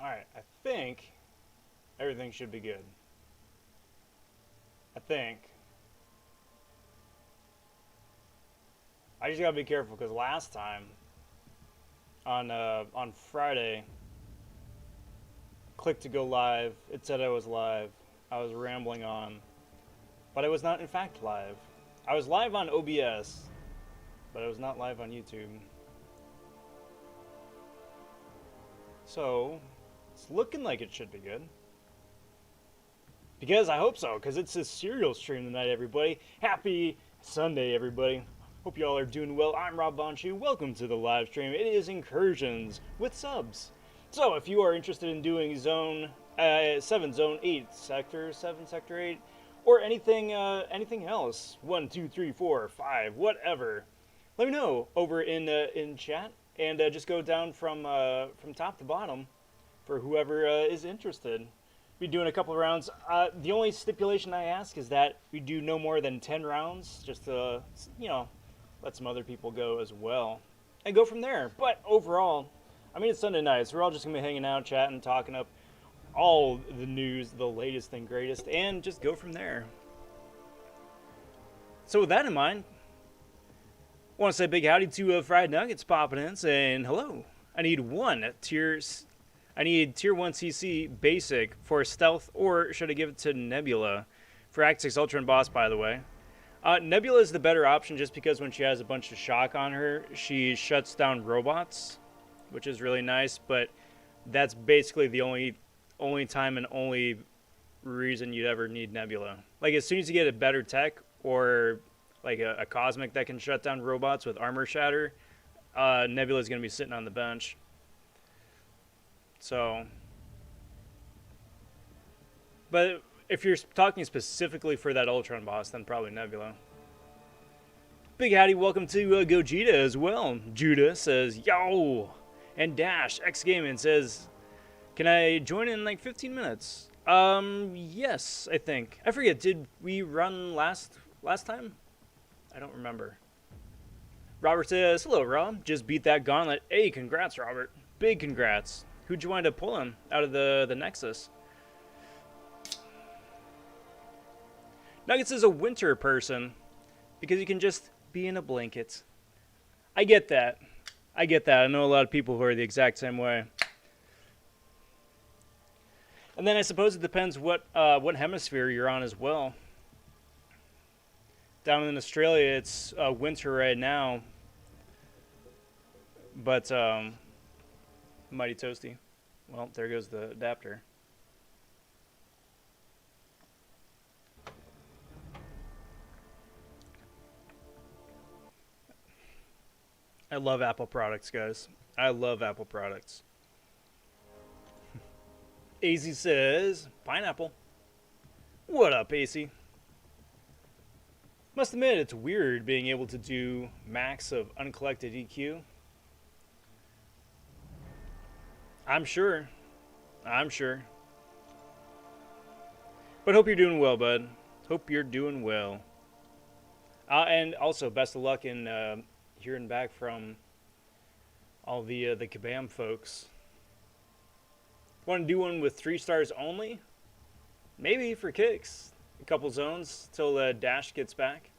Alright, I think everything should be good. I think. I just gotta be careful because last time on Friday, clicked to go live. It said I was live. I was rambling on, but I was not in fact live. I was live on OBS, but I was not live on YouTube. So it's looking like it should be good. Because I hope so, because it's a serial stream tonight, everybody. Happy Sunday, everybody. Hope you all are doing well. I'm Rob vonShoe. Welcome to the live stream. It is Incursions with subs. So if you are interested in doing Zone 7, Zone 8, Sector 7, Sector 8, or anything else, 1, 2, 3, 4, 5, whatever, let me know over in chat, and just go down from top to bottom for whoever is interested. Be doing a couple of rounds. The only stipulation I ask is that we do no more than 10 rounds, just to, let some other people go as well, and go from there. But overall, I mean, it's Sunday night, so we're all just gonna be hanging out, chatting, talking up all the news, the latest and greatest, and just go from there. So with that in mind, I want to say big howdy to Fried Nuggets popping in, saying hello. I need tier 1 CC basic for stealth, or should I give it to Nebula for Act 6 Ultra and Boss, by the way? Nebula is the better option just because when she has a bunch of shock on her, she shuts down robots, which is really nice, but that's basically the only time and only reason you'd ever need Nebula. Like, as soon as you get a better tech, or like a Cosmic that can shut down robots with armor shatter, Nebula's going to be sitting on the bench. So, but if you're talking specifically for that Ultron boss, then probably Nebula. Big howdy, welcome to Gogeta as well. Judah says, yo! And Dash, X Gaming says, can I join in like 15 minutes? Yes, I think. I forget, did we run last time? I don't remember. Robert says, hello, Rob. Just beat that gauntlet. Hey, congrats, Robert. Big congrats. Who'd you wind up pulling out of the Nexus? Nuggets is a winter person because you can just be in a blanket. I get that. I know a lot of people who are the exact same way. And then I suppose it depends what hemisphere you're on as well. Down in Australia, it's winter right now. But, mighty toasty. Well, there goes the adapter. I love Apple products, guys. I love Apple products. AC says, pineapple. What up, AC? Must admit, it's weird being able to do max of uncollected EQ. I'm sure. But hope you're doing well, bud. Hope you're doing well. And also, best of luck in hearing back from all the Kabam folks. Want to do one with 3 stars only? Maybe for kicks. A couple zones till Dash gets back.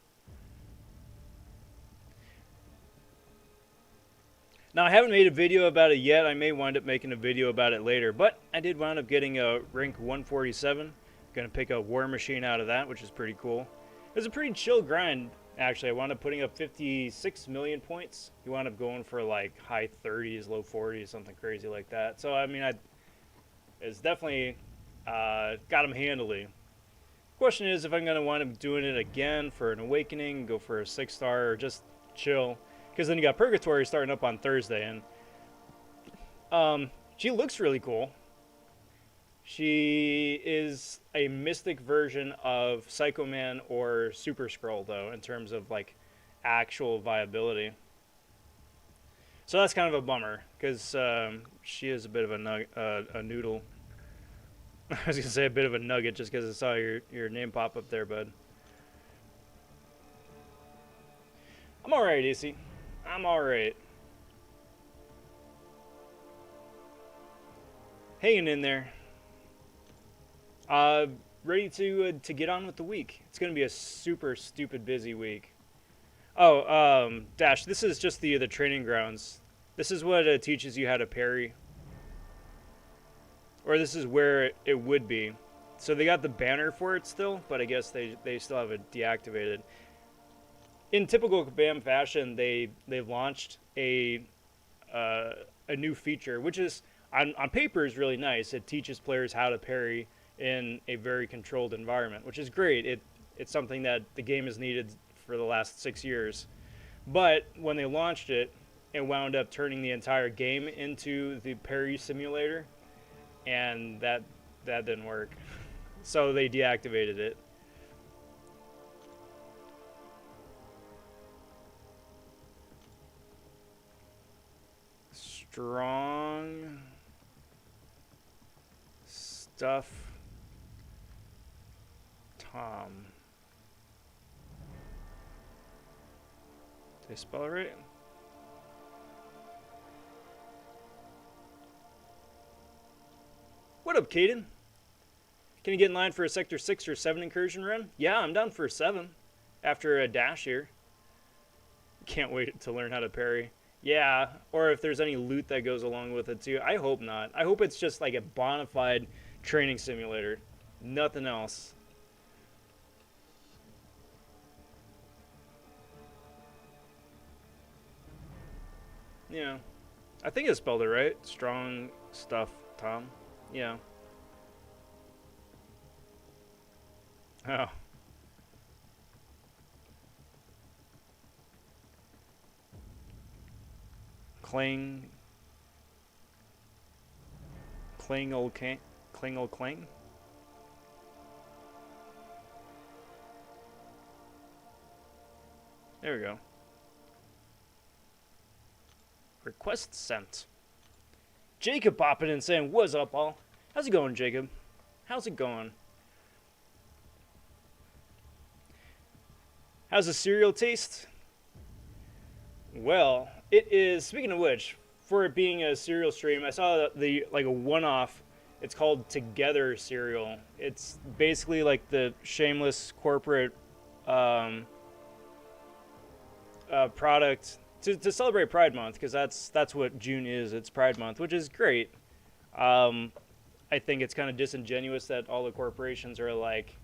Now, I haven't made a video about it yet. I may wind up making a video about it later. But I did wind up getting a rank 147. Going to pick a War Machine out of that, which is pretty cool. It was a pretty chill grind, actually. I wound up putting up 56 million points. You wound up going for like high 30s, low 40s, something crazy like that. So, I mean, it's definitely got him handily. Question is if I'm going to wind up doing it again for an Awakening, go for a 6-star, or just chill. Because then you got Purgatory starting up on Thursday, and she looks really cool. She is a mystic version of Psycho Man or Super Skrull, though, in terms of like actual viability. So that's kind of a bummer, because she is a bit of a noodle. I was gonna say a bit of a nugget just because I saw your name pop up there, bud. I'm alright, AC. I'm alright. Hanging in there. Uh, ready to get on with the week. It's gonna be a super stupid busy week. Oh, Dash, this is just the training grounds. This is what teaches you how to parry. Or this is where it would be. So they got the banner for it still, but I guess they still have it deactivated. In typical Kabam fashion, they've launched a new feature, which is on paper is really nice. It teaches players how to parry in a very controlled environment, which is great. It's something that the game has needed for the last 6 years. But when they launched it, it wound up turning the entire game into the parry simulator, and that didn't work. So they deactivated it. Strong stuff, Tom. Did I spell it right? What up, Caden? Can you get in line for a Sector 6 or 7 incursion run? Yeah, I'm down for 7 after a dash here. Can't wait to learn how to parry. Yeah, or if there's any loot that goes along with it too. I hope not. I hope it's just like a bona fide training simulator. Nothing else. Yeah. I think I spelled it right. Strong stuff, Tom. Yeah. Oh. Cling old cling. There we go. Request sent. Jacob popping in saying, "What's up, all? How's it going, Jacob? How's it going? How's the cereal taste?" Well, it is, speaking of which, for it being a cereal stream, I saw the like a one-off. It's called Together Cereal. It's basically like the shameless corporate product to celebrate Pride Month, because that's what June is. It's Pride Month, which is great. I think it's kind of disingenuous that all the corporations are like,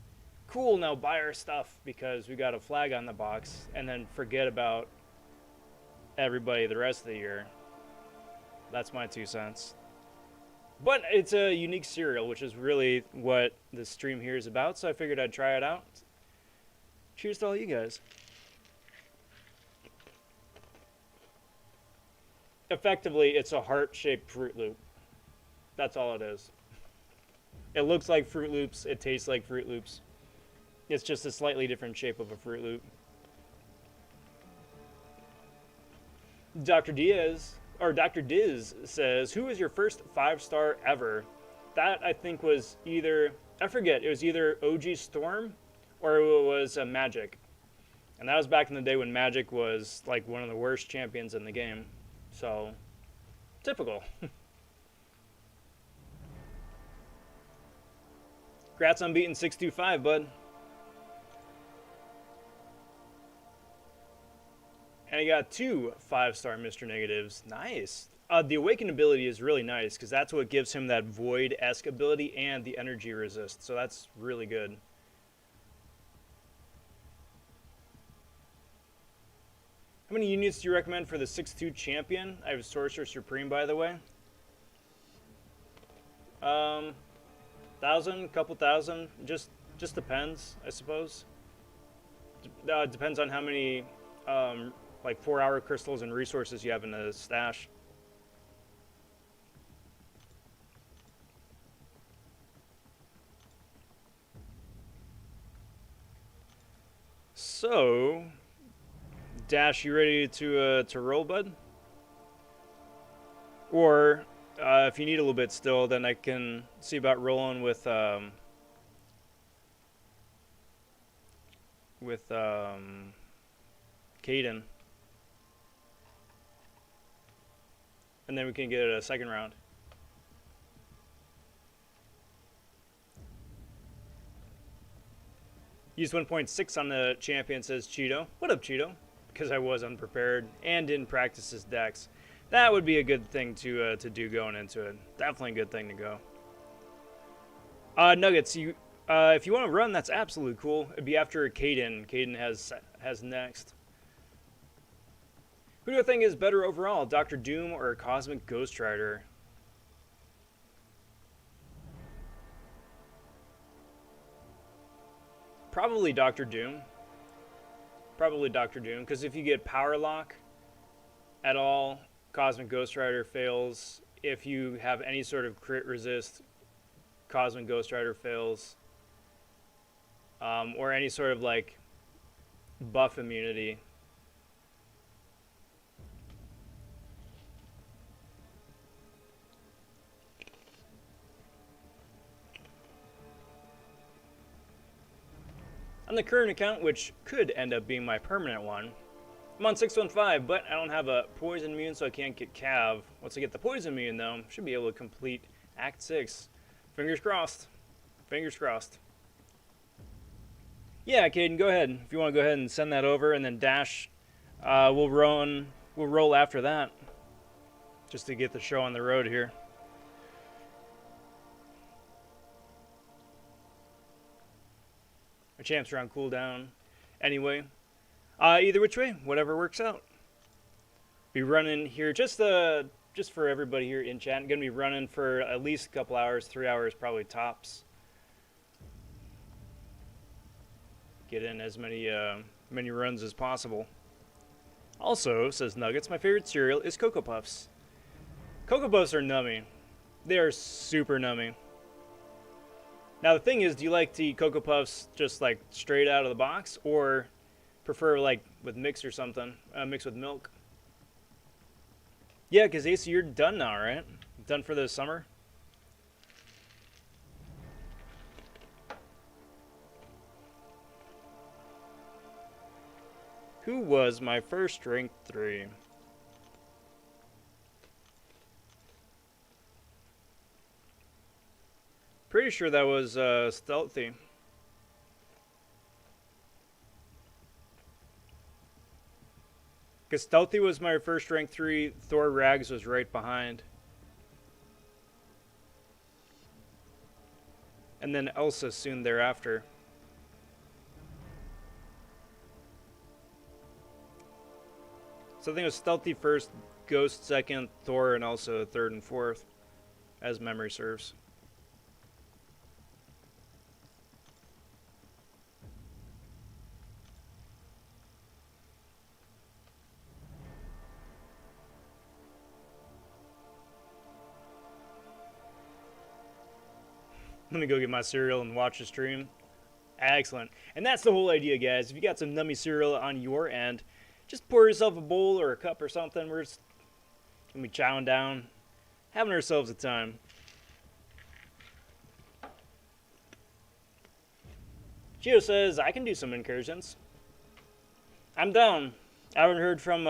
cool, now buy our stuff because we got a flag on the box, and then forget about everybody the rest of the year. That's my 2 cents. But it's a unique cereal, which is really what the stream here is about, so I figured I'd try it out. Cheers to all you guys. Effectively, it's a heart-shaped Fruit Loop. That's all it is. It looks like Fruit Loops. It tastes like Fruit Loops. It's just a slightly different shape of a Fruit Loop. Dr. Diz says, "Who was your first 5-star ever?" That, I think, was either, I forget, it was either OG Storm or it was Magic. And that was back in the day when Magic was like one of the worst champions in the game. So, typical. Congrats on beating 625, bud. And I got 2 5-star Mr. Negatives. Nice. The Awaken ability is really nice because that's what gives him that Void-esque ability and the energy resist. So that's really good. How many units do you recommend for the 6-2 champion? I have Sorcerer Supreme, by the way. 1,000, couple thousand. Just depends, I suppose. Depends on how many like 4-hour crystals and resources you have in the stash. So, Dash, you ready to roll, bud? Or if you need a little bit still, then I can see about rolling with Caden. And then we can get a second round. Used 1.6 on the champion, says Cheeto. What up, Cheeto? Because I was unprepared and didn't practice his decks. That would be a good thing to do going into it. Definitely a good thing to go. Nuggets, if you want to run, that's absolutely cool. It'd be after Caden. Caden has next. Who do I think is better overall, Dr. Doom or Cosmic Ghost Rider? Probably Dr. Doom. Probably Dr. Doom, because if you get Power Lock at all, Cosmic Ghost Rider fails. If you have any sort of crit resist, Cosmic Ghost Rider fails. Or any sort of like buff immunity. On the current account, which could end up being my permanent one, I'm on 615, but I don't have a poison immune, so I can't get Cav. Once I get the poison immune, though, should be able to complete Act 6. Fingers crossed. Fingers crossed. Yeah, Caden, go ahead. If you want to go ahead and send that over, and then Dash, we'll roll after that, just to get the show on the road here. My champs are on cooldown. Anyway, either which way, whatever works out. Be running here just for everybody here in chat. I'm gonna be running for at least a couple hours, 3 hours probably tops. Get in as many runs as possible. Also, says Nuggets, my favorite cereal is Cocoa Puffs. Cocoa Puffs are nummy. They are super nummy. Now the thing is, do you like to eat Cocoa Puffs just like straight out of the box, or prefer like with mix or something, mixed with milk? Yeah, because AC, you're done now, right? Done for the summer? Who was my first strength 3? Pretty sure that was Stealthy. Because Stealthy was my first rank 3, Thor Rags was right behind. And then Elsa soon thereafter. So I think it was Stealthy first, Ghost second, Thor, and Elsa third and fourth, as memory serves. Let me go get my cereal and watch the stream. Excellent. And that's the whole idea, guys. If you got some nummy cereal on your end, just pour yourself a bowl or a cup or something. We're just going to be chowing down, having ourselves a time. Gio says, I can do some incursions. I'm down. I haven't heard from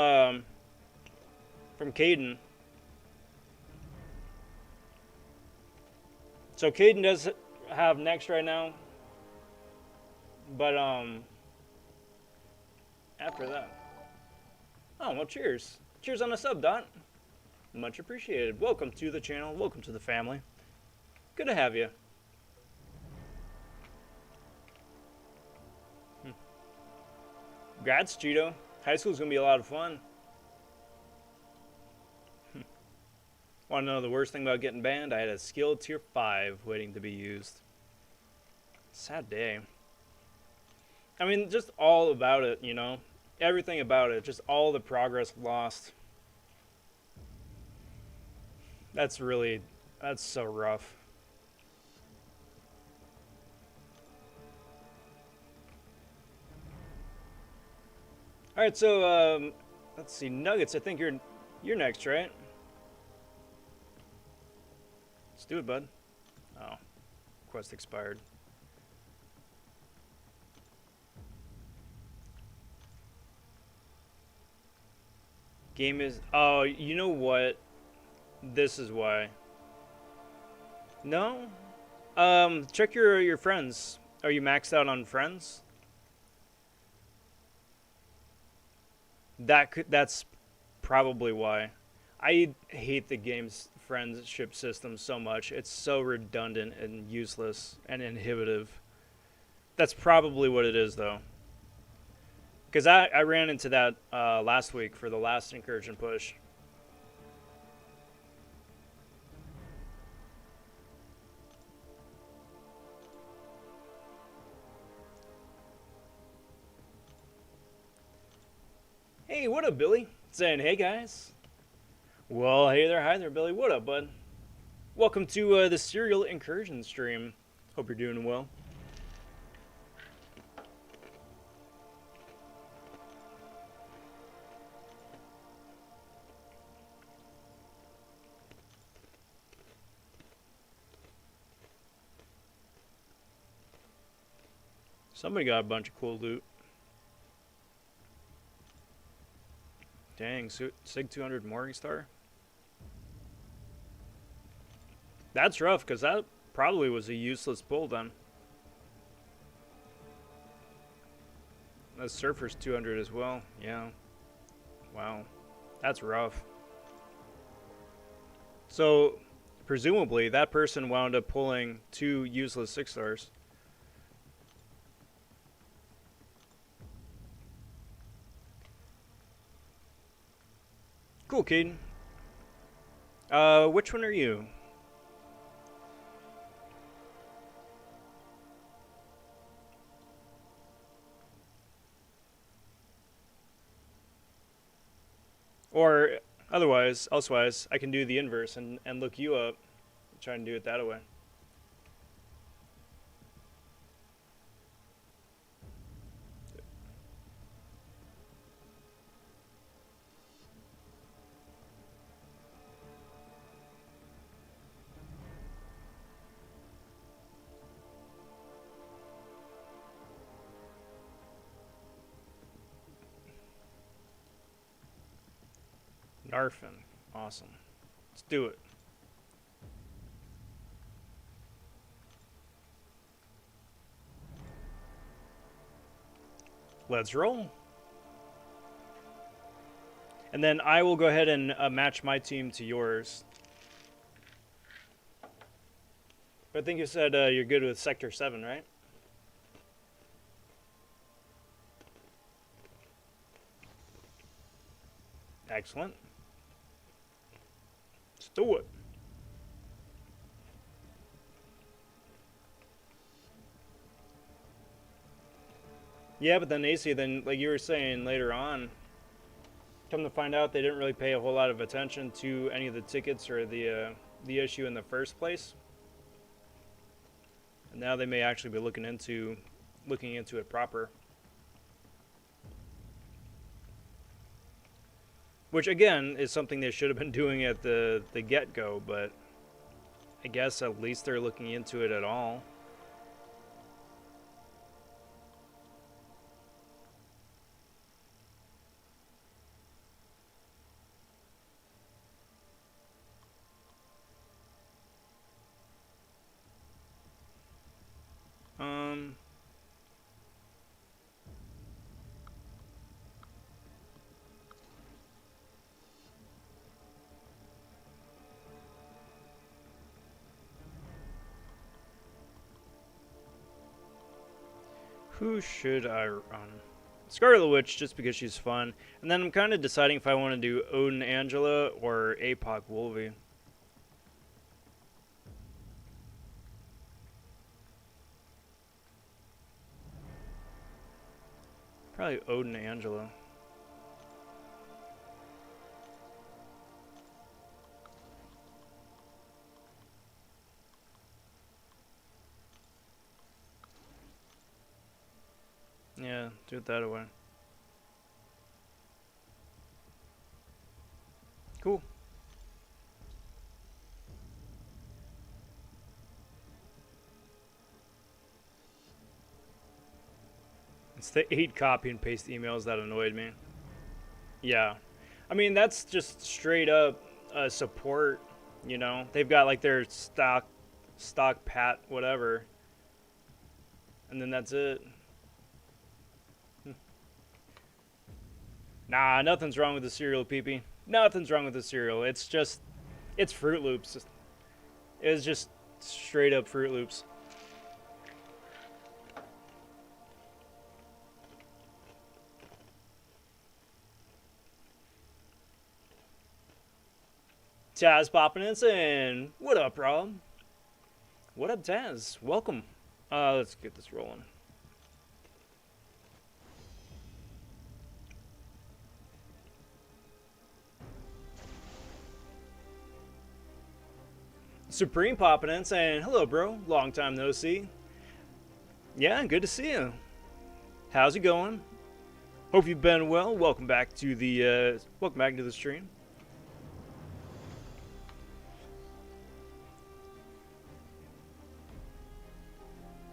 Caden. So Caden does have next right now, but after that. Oh, well, cheers. Cheers on the sub, Dot. Much appreciated. Welcome to the channel. Welcome to the family. Good to have you. Congrats, Cheeto. High school's going to be a lot of fun. Want to know the worst thing about getting banned? I had a skill tier 5 waiting to be used. Sad day. I mean, just all about it, you know? Everything about it. Just all the progress lost. That's so rough. Alright, so, let's see. Nuggets, I think you're next, right? Let's do it, bud. Oh, quest expired. Game is... Oh, you know what? This is why. No? Check your friends. Are you maxed out on friends? That's probably why. I hate the game's friendship system so much. It's so redundant and useless and inhibitive. That's probably what it is, though. Because I ran into that last week for the last incursion push. Hey, what up, Billy? Saying, hey, guys. Well, hey there, hi there, Billy. What up, bud? Welcome to the Serial Incursion stream. Hope you're doing well. Somebody got a bunch of cool loot. Dang, Sig 200 Morningstar. That's rough, because that probably was a useless pull then. That's Surfer's 200 as well, yeah. Wow, that's rough. So, presumably, that person wound up pulling 2 useless 6-stars. Cool, Caden. Which one are you? Or elsewise, I can do the inverse and look you up. Try and do it that way. Narfin. Awesome. Let's do it. Let's roll. And then I will go ahead and match my team to yours. But I think you said you're good with Sector 7, right? Excellent. Let's do it. Yeah, but then AC, then like you were saying later on, come to find out they didn't really pay a whole lot of attention to any of the tickets or the issue in the first place. And now they may actually be looking into it proper. Which again is something they should have been doing at the get-go, but I guess at least they're looking into it at all. Who should I run? Scarlet Witch, just because she's fun. And then I'm kind of deciding if I want to do Odin Angela or APOC Wolvie. Probably Odin Angela. Yeah, do it that way. Cool. It's the 8 copy and paste emails that annoyed me. Yeah. I mean, that's just straight up support, you know? They've got like their stock pat, whatever. And then that's it. Nah, nothing's wrong with the cereal, peepee. Nothing's wrong with the cereal. It's just, it's Fruit Loops. It's just straight up Fruit Loops. Taz popping in saying, "What up, Rob? What up, Taz? Welcome." Let's get this rolling. Supreme popping in saying, "Hello, bro. Long time no see." Yeah, good to see you. How's it going? Hope you've been well. Welcome back to the stream.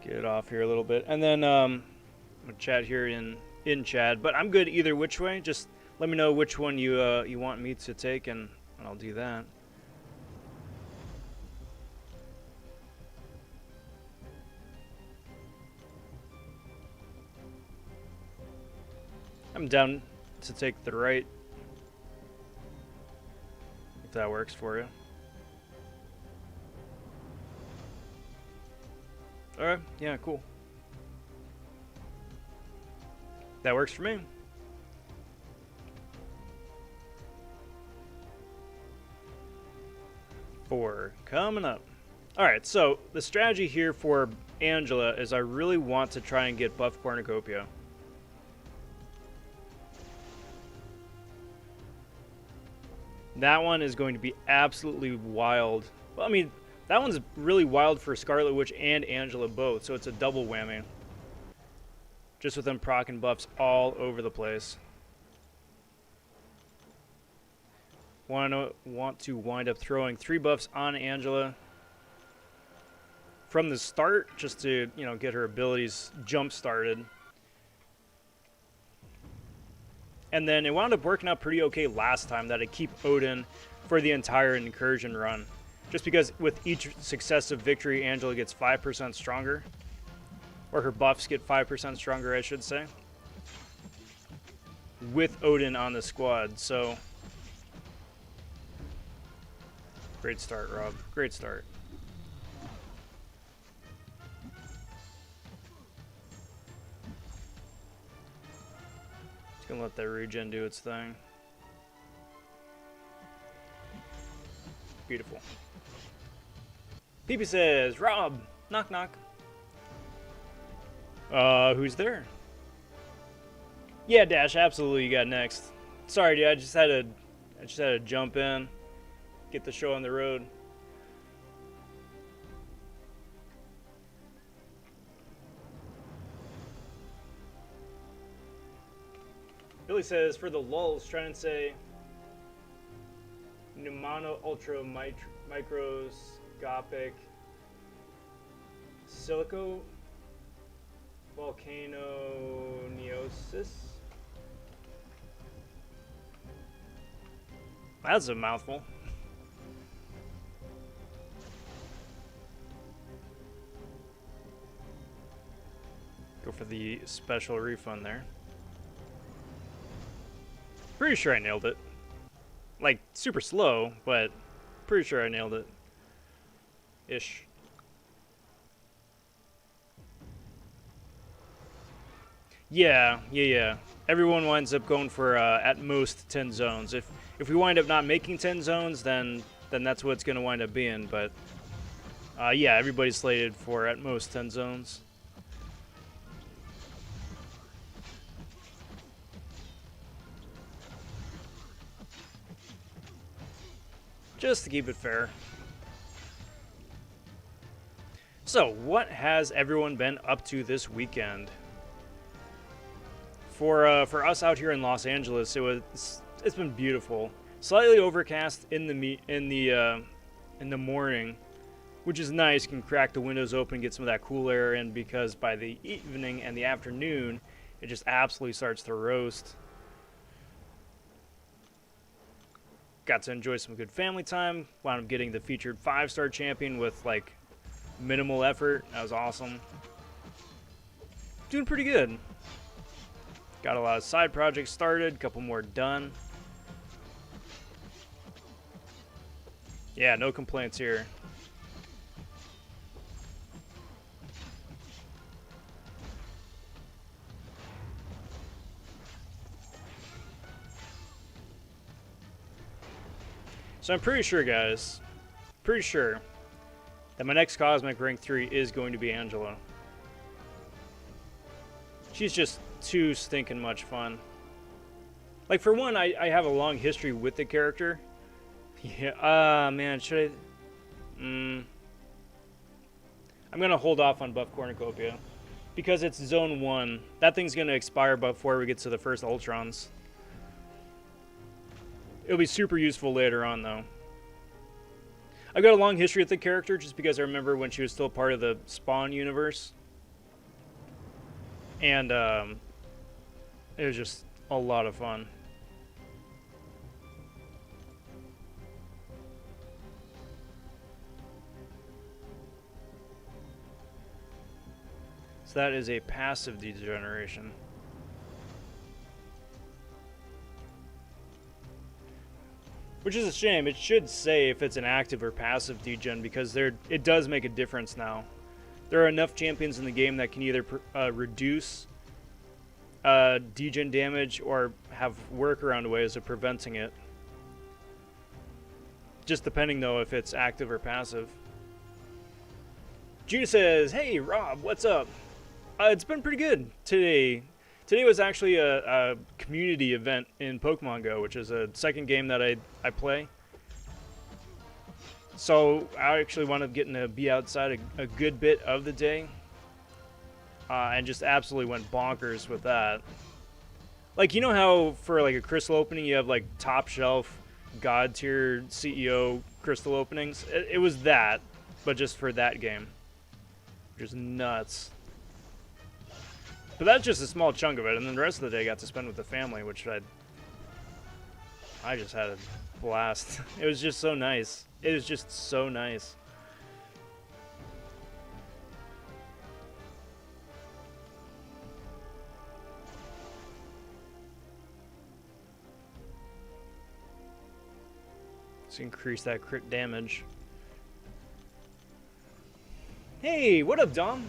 Get off here a little bit, and then I'm gonna chat here in chat. But I'm good either which way. Just let me know which one you want me to take, and I'll do that. I'm down to take the right, if that works for you. Alright, yeah, cool. That works for me. Four coming up. Alright, so the strategy here for Angela is I really want to try and get buff Cornucopia. That one is going to be absolutely wild. Well, I mean, that one's really wild for Scarlet Witch and Angela both, so it's a double whammy. Just with them proccing buffs all over the place. Want to wind up throwing 3 buffs on Angela from the start, just to, you know, get her abilities jump started. And then it wound up working out pretty okay last time that I keep Odin for the entire Incursion run. Just because with each successive victory, Angela gets 5% stronger. Or her buffs get 5% stronger, I should say. With Odin on the squad, so... Great start, Rob. Great start. Just gonna let that regen do its thing. Beautiful. PP says, "Rob, knock knock." Who's there? Yeah, Dash, absolutely, you got next. Sorry, dude, I just had to jump in, get the show on the road. Billy says, for the lulz, try and say pneumono ultra microscopic silico volcanoneosis. That's a mouthful. Go for the special refund there. Pretty sure I nailed it. Like, super slow, but pretty sure I nailed it. Ish. Yeah. Everyone winds up going for at most 10 zones. If we wind up not making 10 zones, then that's what it's going to wind up being. But yeah, everybody's slated for at most 10 zones. Just to keep it fair. So, what has everyone been up to this weekend? For us out here in Los Angeles, it's been beautiful. Slightly overcast in the morning, which is nice. You can crack the windows open, get some of that cool air in, because by the evening and the afternoon, it just absolutely starts to roast. Got to enjoy some good family time. Wound up getting the featured 5-star champion with like minimal effort. That was awesome. Doing pretty good. Got a lot of side projects started, a couple more done. Yeah, no complaints here. So I'm pretty sure, guys, that my next Cosmic Rank 3 is going to be Angela. She's just too stinking much fun. Like, for one, I have a long history with the character. Yeah, man, should I... I'm gonna hold off on Buff Cornucopia. Because it's Zone 1. That thing's gonna expire before we get to the first Ultrons. It'll be super useful later on, though. I've got a long history with the character just because I remember when she was still part of the Spawn universe. And, it was just a lot of fun. So that is a passive degeneration. Which is a shame. It should say if it's an active or passive degen because it does make a difference now. There are enough champions in the game that can either reduce degen damage or have workaround ways of preventing it. Just depending, though, if it's active or passive. Judah says, "Hey, Rob, what's up? It's been pretty good today. Today was actually a community event in Pokemon Go, which is a second game that I play. So I actually wound up getting to be outside a good bit of the day. And just absolutely went bonkers with that. Like, you know how for like a crystal opening you have like top shelf god tier CEO crystal openings? It was that, but just for that game. Just nuts. But that's just a small chunk of it, and then the rest of the day I got to spend with the family, which I just had a blast. It was just so nice. It was just so nice. Let's increase that crit damage. Hey, what up, Dom?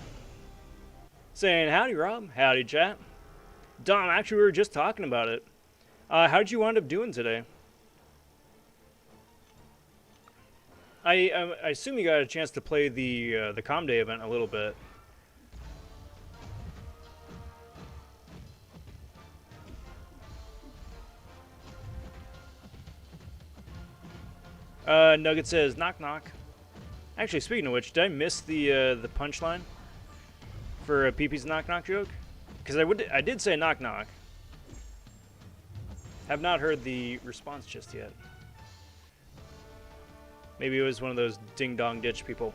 Saying howdy, Rob. Howdy, chat. Dom, actually, we were just talking about it. How'd you wind up doing today? I assume you got a chance to play the Comday event a little bit. Nugget says knock knock. Actually, speaking of which, did I miss the punchline for a Pee-Pee's knock knock joke? Because I did say knock knock. Have not heard the response just yet. Maybe it was one of those ding-dong ditch people.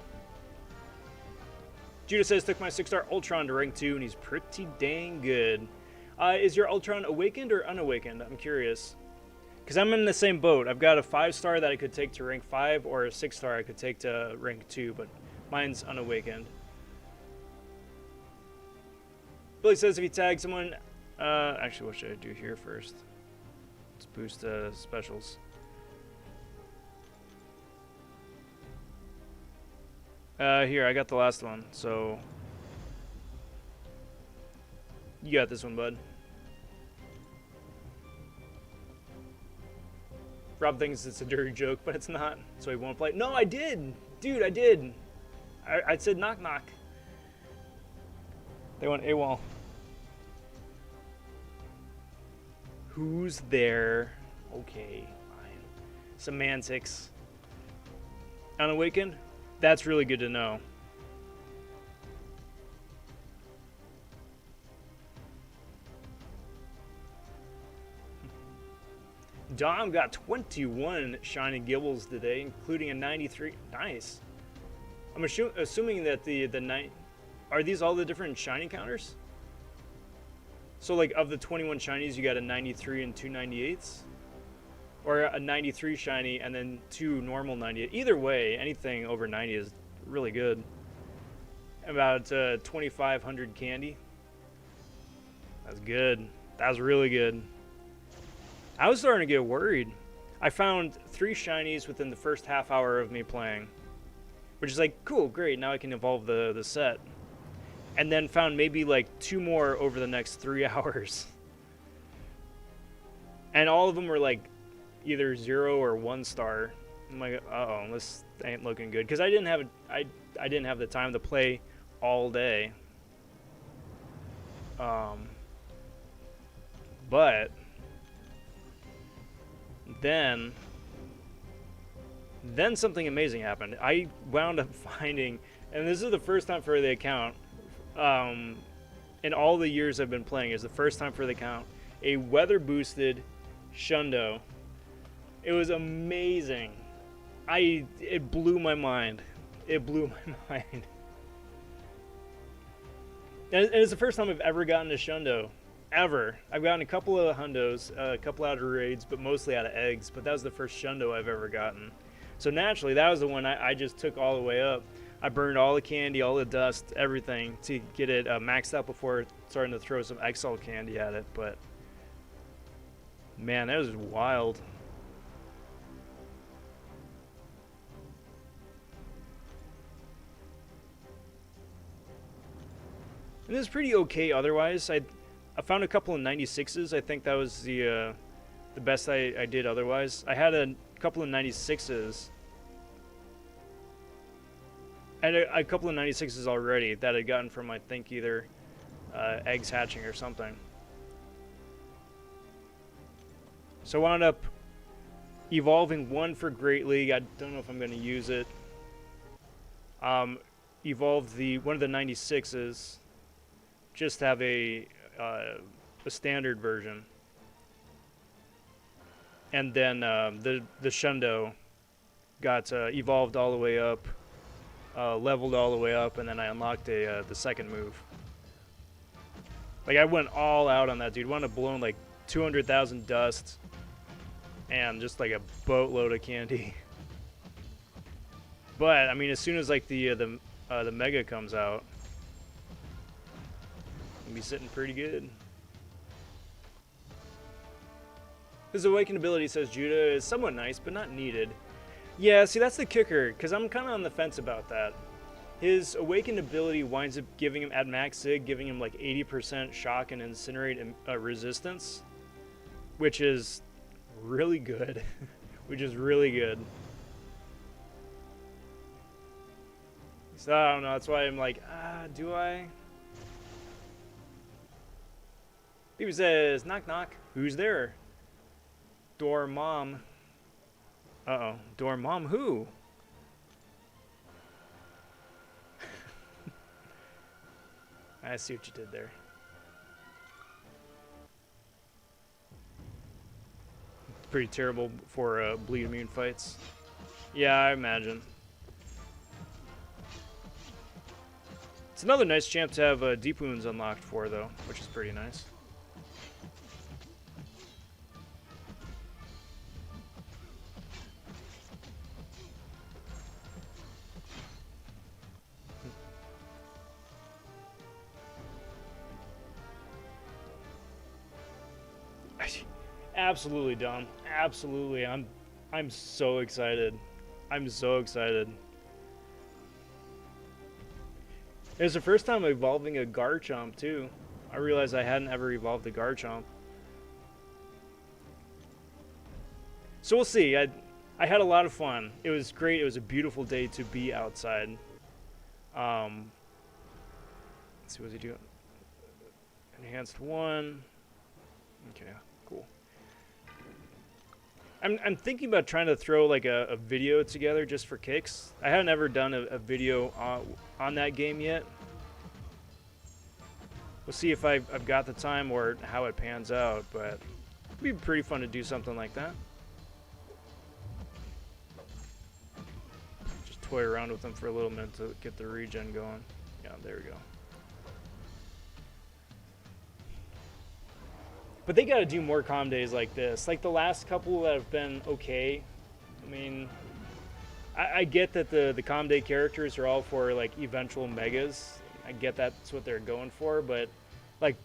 Judah says, took my 6-star Ultron to rank 2, and he's pretty dang good. Is your Ultron awakened or unawakened? I'm curious. Because I'm in the same boat. I've got a 5-star that I could take to rank 5, or a 6-star I could take to rank 2, but mine's unawakened. Billy says if you tag someone... actually, what should I do here first? Let's boost specials. Here, I got the last one, so... You got this one, bud. Rob thinks it's a dirty joke, but it's not, so he won't play. No, I did! Dude, I did! I said knock knock. They went AWOL. Who's there? Okay, fine. Semantics. Unawakened? That's really good to know. Dom got 21 shiny Gibbles today, including a 93. Nice. I'm assuming that the night... Are these all the different shiny counters? So, like, of the 21 shinies, you got a 93 and 2 98s? Or a 93 shiny and then 2 normal 98. Either way, anything over 90 is really good. About 2,500 candy. That's good. That was really good. I was starting to get worried. I found 3 shinies within the first half hour of me playing, which is like, cool, great, now I can evolve the set. And then found maybe like 2 more over the next 3 hours. And all of them were like either 0 or 1 star. I'm like, uh-oh, this ain't looking good. Because I didn't have the time to play all day. But then something amazing happened. I wound up finding, and this is the first time for the account, in all the years I've been playing, is the first time for the account, a weather boosted Shundo. It was amazing. It blew my mind. It blew my mind. And it's the first time I've ever gotten a Shundo. Ever. I've gotten a couple of hundos, a couple out of raids, but mostly out of eggs. But that was the first Shundo I've ever gotten. So naturally, that was the one I just took all the way up. I burned all the candy, all the dust, everything to get it maxed out before starting to throw some XL candy at it. But man, that was wild. And it was pretty okay otherwise. I found a couple of 96s. I think that was the best I did otherwise. I had a couple of 96s. I had a couple of 96s already that I'd gotten from, I think, either eggs hatching or something. So I wound up evolving one for Great League. I don't know if I'm going to use it. Evolved one of the 96s. Just have a standard version, and then the Shundo got evolved all the way up, leveled all the way up, and then I unlocked the second move. Like, I went all out on that dude. Wound up blowing like 200,000 dust and just like a boatload of candy. But I mean, as soon as like the Mega comes out, be sitting pretty good. His awakened ability, says Judah, is somewhat nice, but not needed. Yeah, see, that's the kicker, because I'm kind of on the fence about that. His awakened ability winds up giving him, at max sig, giving him like 80% shock and incinerate resistance, which is really good. Which is really good. So I don't know, that's why I'm like, do I? People says, knock knock, who's there? Door mom. Uh-oh, door mom who? I see what you did there. Pretty terrible for bleed immune fights. Yeah, I imagine. It's another nice champ to have deep wounds unlocked for, though, which is pretty nice. Absolutely, Dom. Absolutely. I'm so excited. I'm so excited. It was the first time evolving a Garchomp too. I realized I hadn't ever evolved a Garchomp. So we'll see. I had a lot of fun. It was great. It was a beautiful day to be outside. Let's see, what's he doing? Enhanced 1. Okay, cool. I'm thinking about trying to throw like a video together just for kicks. I haven't ever done a video on that game yet. We'll see if I've got the time or how it pans out, but it'd be pretty fun to do something like that. Just toy around with them for a little minute to get the regen going. Yeah, there we go. But they got to do more calm days like this. Like the last couple that have been okay. I mean, I get that the calm day characters are all for like eventual megas. I get that's what they're going for, but like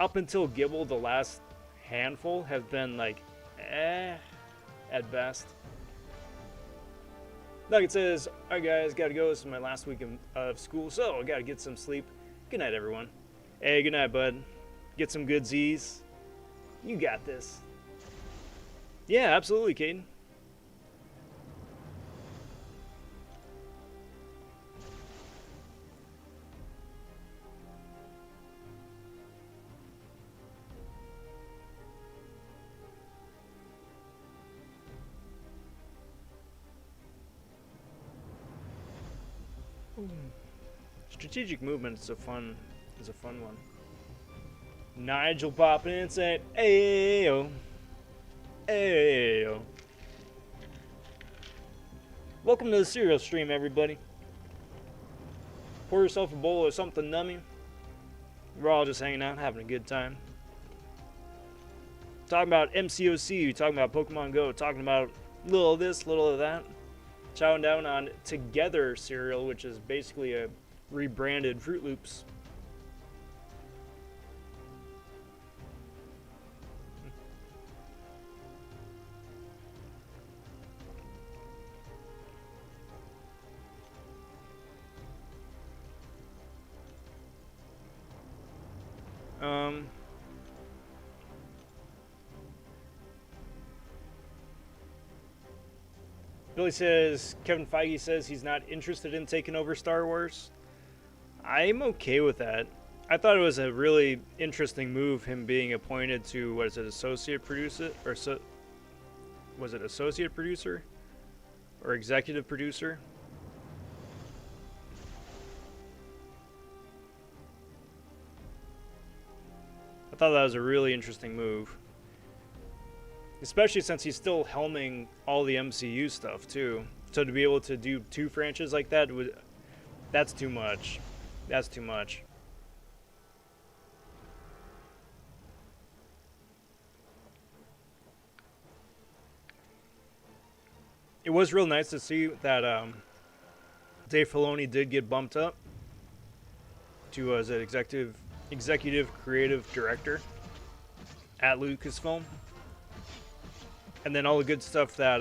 up until Gibble, the last handful have been like, at best. Nugget says, alright guys, gotta go. This is my last week of school, so I gotta get some sleep. Good night, everyone. Hey, good night, bud. Get some good Z's. You got this. Yeah, absolutely, Caden. Strategic movement is a fun one. Nigel popping in saying, "Ayo, ayo." Welcome to the cereal stream, everybody. Pour yourself a bowl of something nummy. We're all just hanging out, having a good time. Talking about MCOC, talking about Pokemon Go, talking about little of this, little of that. Chowing down on Together cereal, which is basically a rebranded Fruit Loops. Billy says, Kevin Feige says he's not interested in taking over Star Wars. I'm okay with that. I thought it was a really interesting move, him being appointed to, what is it, associate producer? Or was it associate producer? Or executive producer? I thought that was a really interesting move. Especially since he's still helming all the MCU stuff, too. So to be able to do 2 franchises like that, that's too much. That's too much. It was real nice to see that Dave Filoni did get bumped up to as an executive creative director at Lucasfilm. And then all the good stuff that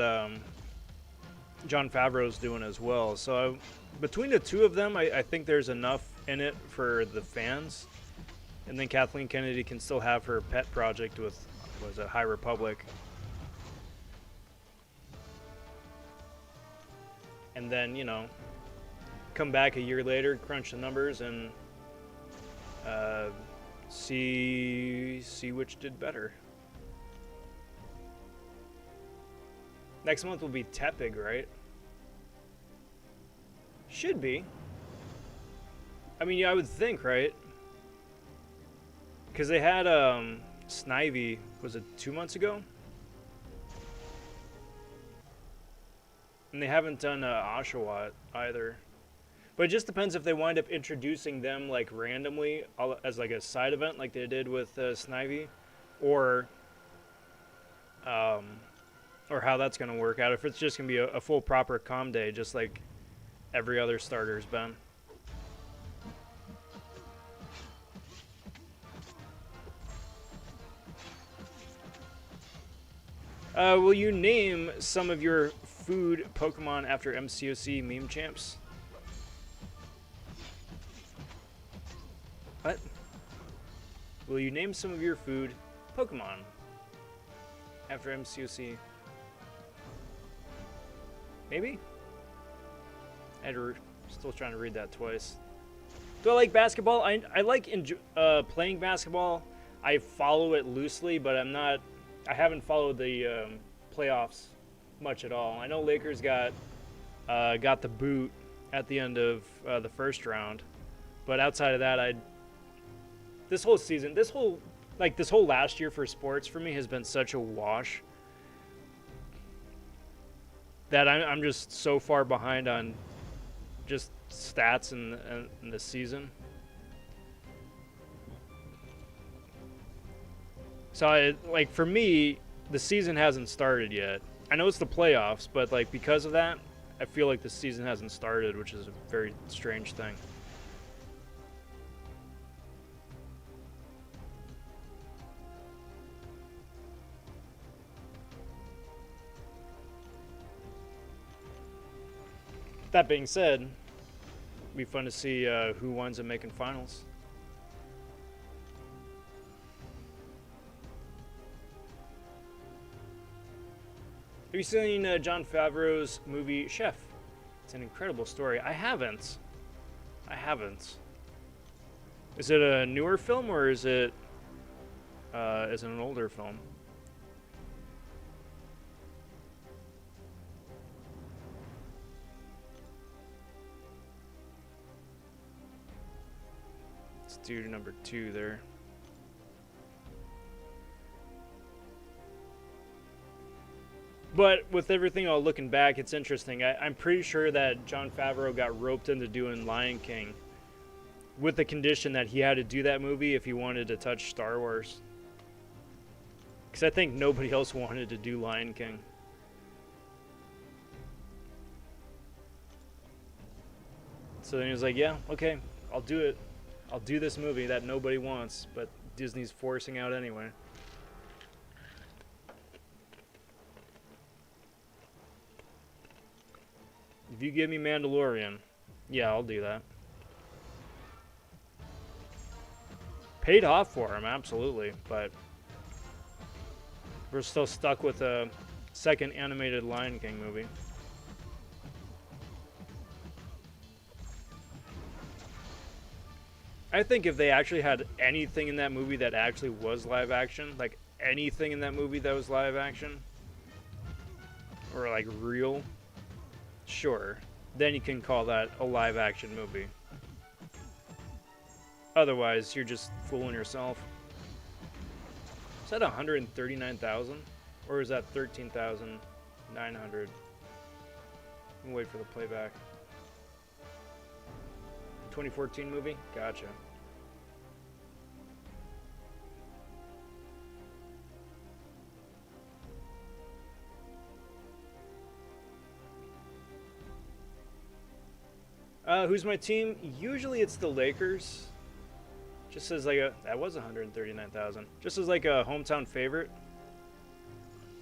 Jon Favreau's doing as well. So between the two of them, I think there's enough in it for the fans. And then Kathleen Kennedy can still have her pet project with, what was it, High Republic. And then, you know, come back a year later, crunch the numbers, and see which did better. Next month will be Tepig, right? Should be. I mean, yeah, I would think, right? Because they had Snivy, was it 2 months ago? And they haven't done Oshawott either. But it just depends if they wind up introducing them like randomly as like a side event like they did with Snivy, or how that's going to work out. If it's just going to be a full proper comm day, just like every other starter's been. Will you name some of your food Pokemon after MCOC meme champs? What? Will you name some of your food Pokemon after MCOC? Maybe? Still trying to read that twice. Do I like basketball? I like playing basketball. I follow it loosely, but I haven't followed the playoffs much at all. I know Lakers got the boot at the end of the first round, but outside of that, this whole season, this whole last year for sports for me has been such a wash that I'm just so far behind on just stats in the season. So for me, the season hasn't started yet. I know it's the playoffs, but like because of that, I feel like the season hasn't started, which is a very strange thing. That being said, it'll be fun to see who winds up making finals. Have you seen Jon Favreau's movie Chef? It's an incredible story. I haven't. Is it a newer film or is it an older film? Let's do number 2 there. But with everything all looking back, it's interesting. I'm pretty sure that Jon Favreau got roped into doing Lion King with the condition that he had to do that movie if he wanted to touch Star Wars. Because I think nobody else wanted to do Lion King. So then he was like, yeah, okay, I'll do it. I'll do this movie that nobody wants, but Disney's forcing out anyway. If you give me Mandalorian, yeah, I'll do that. Paid off for him, absolutely, but we're still stuck with a second animated Lion King movie. I think if they actually had anything in that movie that actually was live action, like anything in that movie that was live action, or like real, sure, then you can call that a live action movie. Otherwise, you're just fooling yourself. Is that 139,000? Or is that 13,900? Wait for the playback. 2014 movie? Gotcha. Who's my team? Usually it's the Lakers. Just as like that was 139,000. Just as like a hometown favorite.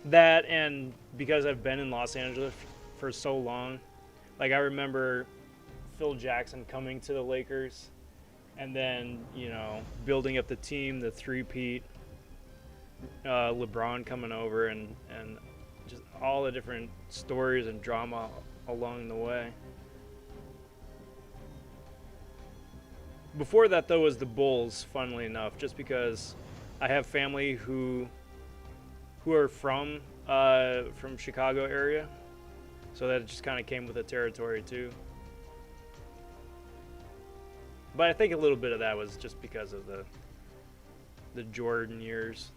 That, and because I've been in Los Angeles for so long, like I remember Phil Jackson coming to the Lakers, and then, you know, building up the team, the three-peat, LeBron coming over, and just all the different stories and drama along the way. Before that, though, was the Bulls, funnily enough, just because I have family who are from Chicago area, so that it just kind of came with the territory too. But I think a little bit of that was just because of the Jordan years.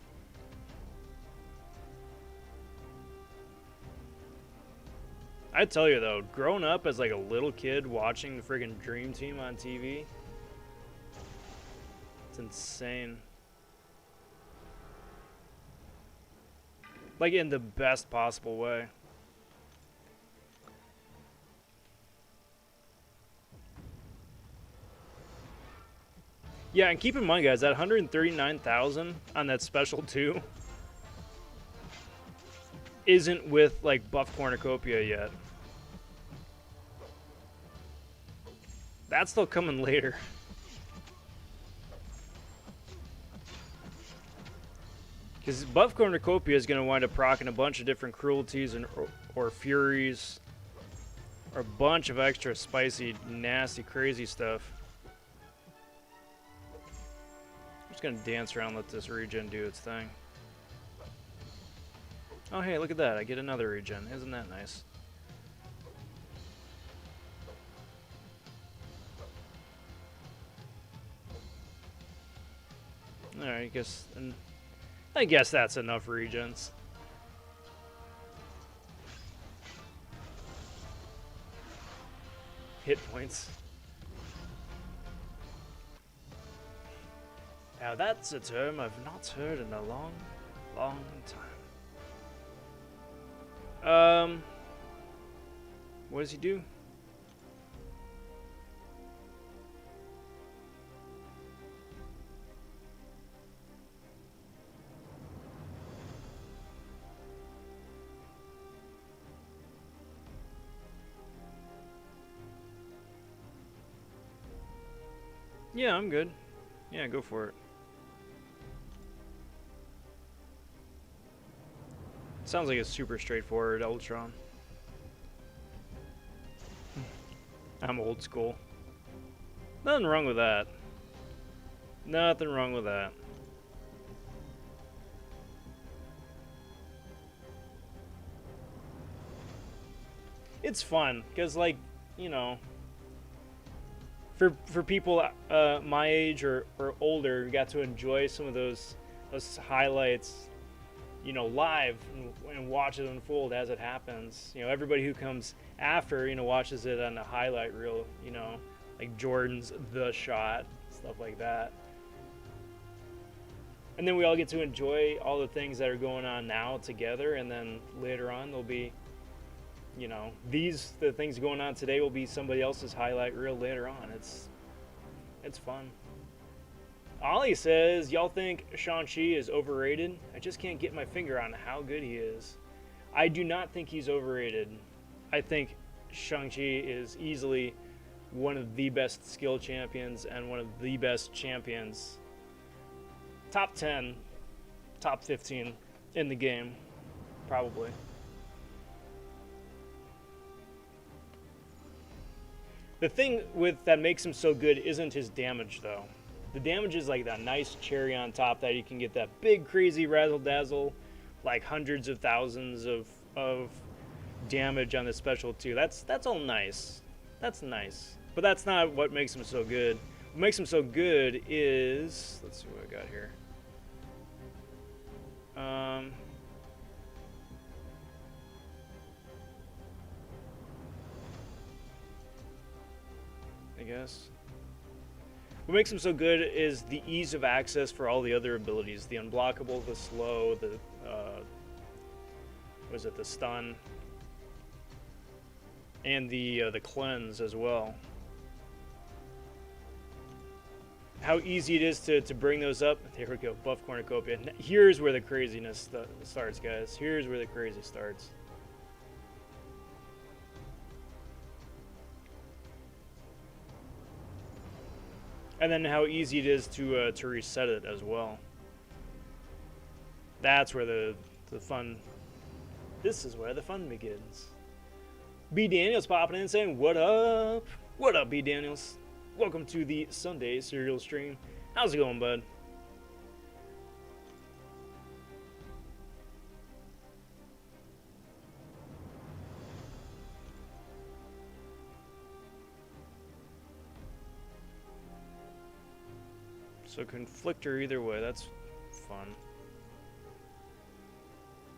I tell you though, growing up as like a little kid watching the friggin' Dream Team on TV, it's insane. Like in the best possible way. Yeah, and keep in mind, guys, that 139,000 on that special 2 isn't with like Buff Cornucopia yet. That's still coming later. Because Buff Cornucopia is going to wind up rocking a bunch of different cruelties and or furies, or a bunch of extra spicy, nasty, crazy stuff. I'm just going to dance around, let this regen do its thing. Oh hey, look at that, I get another regen. Isn't that nice? Alright, I guess that's enough regens. Hit points. Now that's a term I've not heard in a long, long time. What does he do? Yeah, I'm good. Yeah, go for it. Sounds like a super straightforward Ultron. I'm old school. Nothing wrong with that. Nothing wrong with that. It's fun because, like, you know, for people my age or older, who got to enjoy some of those highlights, you know, live and watch it unfold as it happens. You know, everybody who comes after, you know, watches it on a highlight reel. You know, like Jordan's the shot, stuff like that. And then we all get to enjoy all the things that are going on now together, and then later on there'll be, you know, the things going on today will be somebody else's highlight reel later on. It's fun. Ollie says, y'all think Shang-Chi is overrated? I just can't get my finger on how good he is. I do not think he's overrated. I think Shang-Chi is easily one of the best skill champions and one of the best champions. Top 10, top 15 in the game, probably. The thing with that makes him so good isn't his damage, though. The damage is like that nice cherry on top that you can get that big crazy razzle dazzle, like hundreds of thousands of damage on the special too. That's all nice. That's nice. But that's not what makes him so good. What makes him so good is, let's see what I got here. I guess. What makes him so good is the ease of access for all the other abilities. The unblockable, the slow, the, the stun, and the cleanse as well. How easy it is to bring those up. There we go, buff cornucopia. Here's where the craziness starts, guys. Here's where the crazy starts. And then how easy it is to reset it as well. That's where the fun. This is where the fun begins. B Daniels popping in saying, "What up? What up, B Daniels? Welcome to the Sunday serial stream. How's it going, bud?" So conflictor either way, that's fun.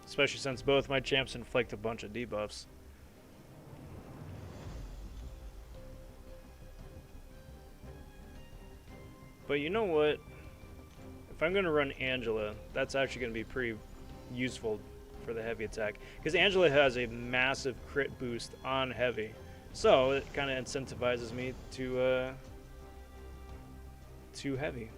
Especially since both my champs inflict a bunch of debuffs. But you know what? If I'm going to run Angela, that's actually going to be pretty useful for the heavy attack. Because Angela has a massive crit boost on heavy. So it kind of incentivizes me to heavy.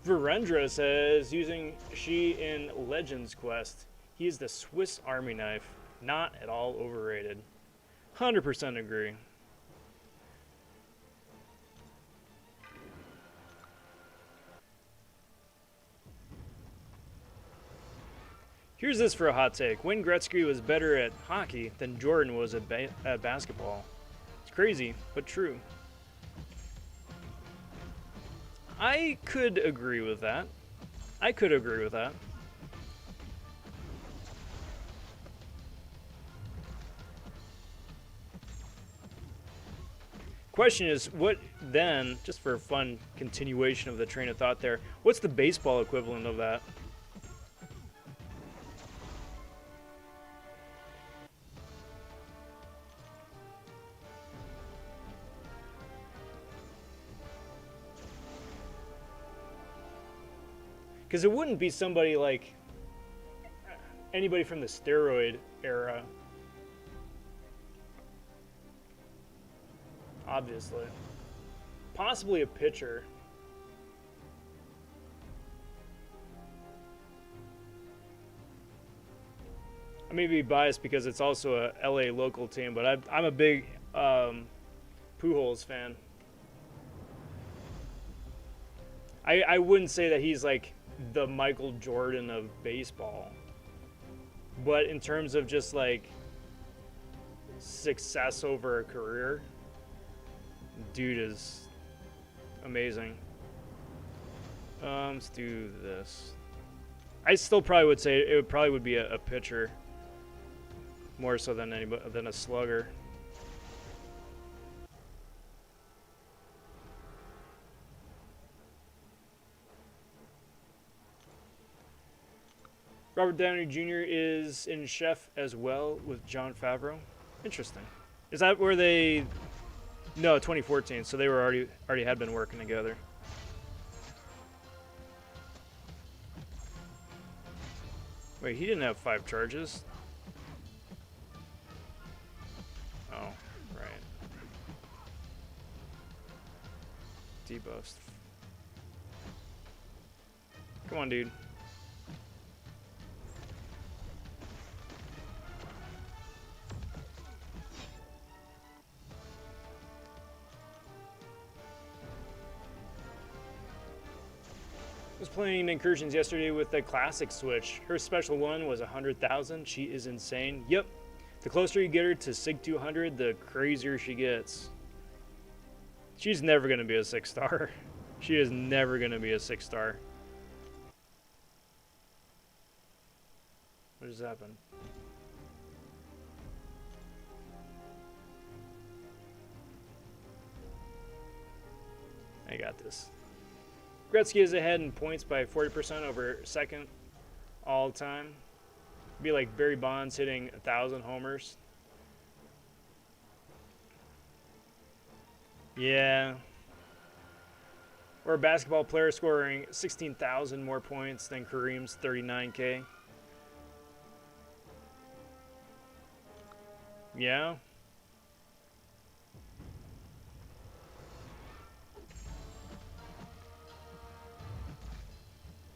Virendra says, using she in Legends Quest, he is the Swiss Army knife. Not at all overrated. 100% agree. Here's this for a hot take. Wayne Gretzky was better at hockey than Jordan was at basketball. It's crazy, but true. I could agree with that. I could agree with that. Question is, what then, just for a fun continuation of the train of thought there, what's the baseball equivalent of that? Because it wouldn't be somebody like anybody from the steroid era. Obviously. Possibly a pitcher. I may be biased because it's also a LA local team, but I'm a big Pujols fan. I wouldn't say that he's like the Michael Jordan of baseball, but in terms of just like success over a career, dude is amazing. Let's do this. I still probably would say it probably would be a pitcher more so than a slugger. Robert Downey Jr. is in Chef as well with Jon Favreau. Interesting. Is that where they? No, 2014. So they were already had been working together. Wait, he didn't have 5 charges. Oh, right. Debuffs. Come on, dude. I was playing Incursions yesterday with the classic switch. Her special one was 100,000. She is insane. Yep. The closer you get her to Sig 200, the crazier she gets. She's never going to be a 6-star. She is never going to be a 6-star. What just happened? I got this. Gretzky is ahead in points by 40% over second all time. Be like Barry Bonds hitting 1,000 homers. Yeah. Or a basketball player scoring 16,000 more points than Kareem's 39K. Yeah.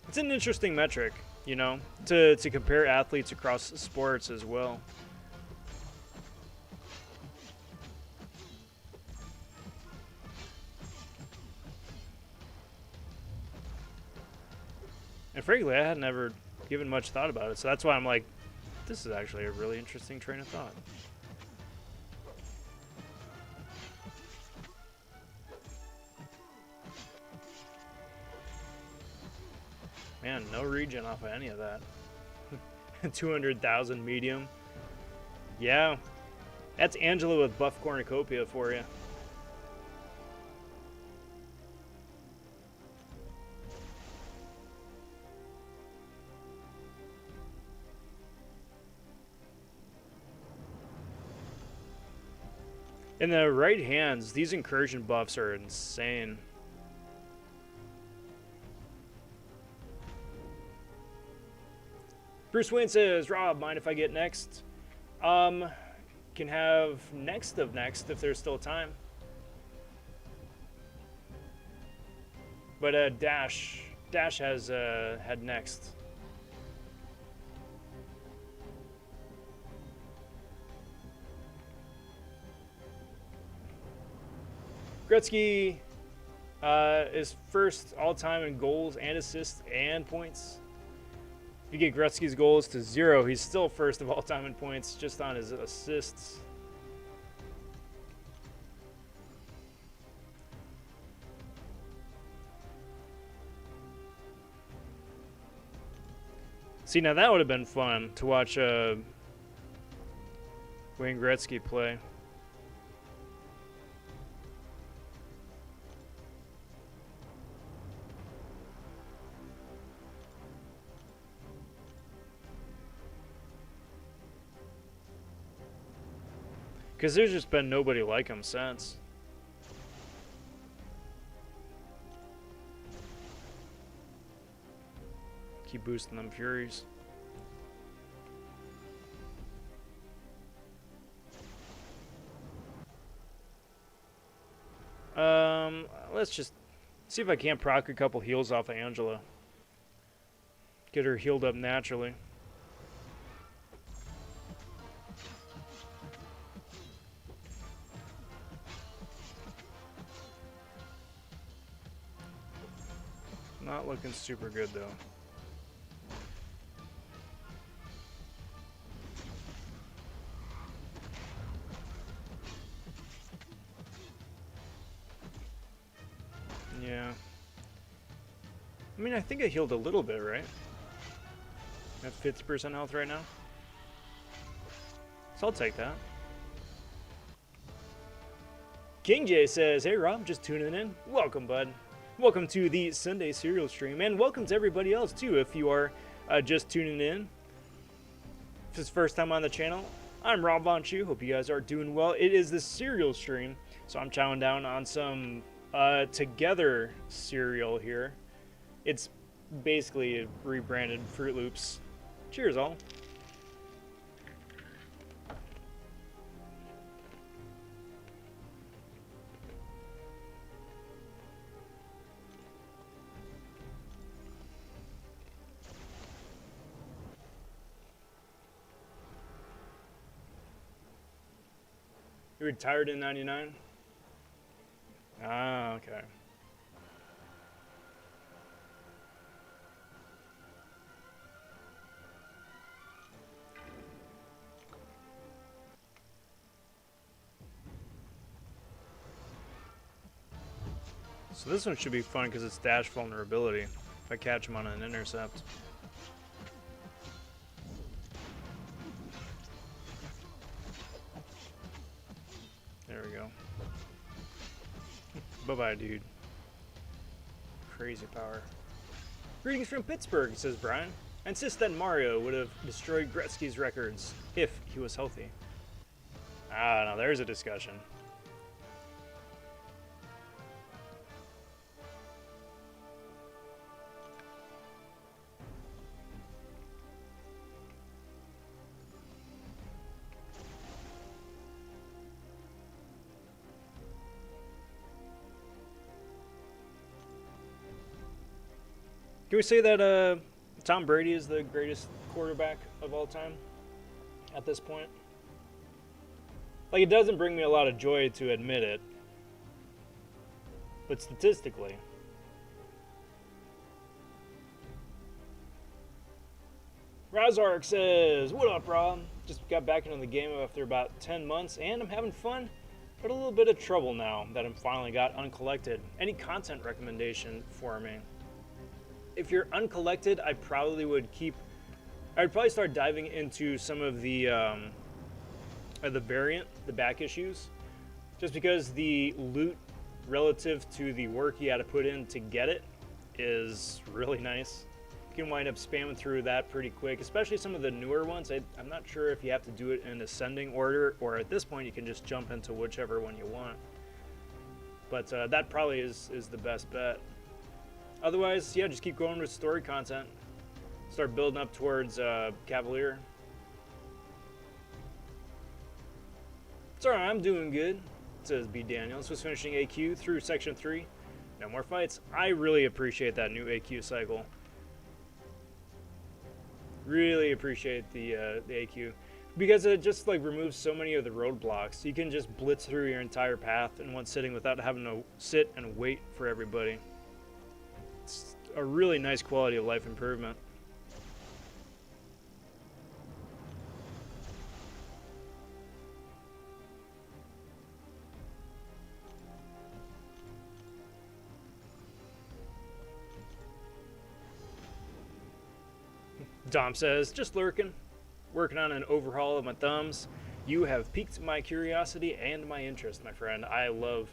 It's an interesting metric, you know, to compare athletes across sports as well. And frankly, I had never given much thought about it, so that's why I'm like, this is actually a really interesting train of thought. Man, no regen off of any of that. 200,000 medium. Yeah. That's Angela with buff cornucopia for you. In the right hands, these incursion buffs are insane. Bruce Wayne says, Rob, mind if I get next? Can have next of next if there's still time. But Dash has had next. Gretzky is first all-time in goals and assists and points. If you get Gretzky's goals to 0, he's still first of all time in points, just on his assists. See, now that would have been fun to watch Wayne Gretzky play. Because there's just been nobody like him since. Keep boosting them Furies. Let's just see if I can't proc a couple heals off of Angela. Get her healed up naturally. Not looking super good though. Yeah. I mean, I think I healed a little bit, right? I have 50% health right now. So I'll take that. King J says, hey Rob, just tuning in. Welcome, bud. Welcome to the Sunday Serial Stream, and welcome to everybody else, too, if you are just tuning in. If it's first time on the channel, I'm Rob vonShoe. Hope you guys are doing well. It is the Serial Stream, so I'm chowing down on some Together cereal here. It's basically a rebranded Fruit Loops. Cheers, all. You retired in 99? Ah, okay. So this one should be fun because it's dash vulnerability if I catch him on an intercept. There we go. Bye-bye, dude. Crazy power. Greetings from Pittsburgh, says Brian. I insist that Mario would have destroyed Gretzky's records if he was healthy. Ah, now there's a discussion. Can we say that Tom Brady is the greatest quarterback of all time at this point? Like, it doesn't bring me a lot of joy to admit it, but statistically. Razark says, what up, Rob? Just got back into the game after about 10 months, and I'm having fun, but a little bit of trouble now that I'm finally got uncollected. Any content recommendation for me? If you're uncollected, I probably would keep... I'd probably start diving into some of the variant, the back issues, just because the loot relative to the work you had to put in to get it is really nice. You can wind up spamming through that pretty quick, especially some of the newer ones. I'm not sure if you have to do it in ascending order, or at this point you can just jump into whichever one you want. But that probably is the best bet. Otherwise, yeah, just keep going with story content. Start building up towards Cavalier. It's alright, I'm doing good, says B. Daniels. Was finishing AQ through Section 3. No more fights. I really appreciate that new AQ cycle. Really appreciate the AQ. Because it just like removes so many of the roadblocks. You can just blitz through your entire path in one sitting without having to sit and wait for everybody. It's a really nice quality of life improvement. Dom says, just lurking, working on an overhaul of my thumbs. You have piqued my curiosity and my interest, my friend. I love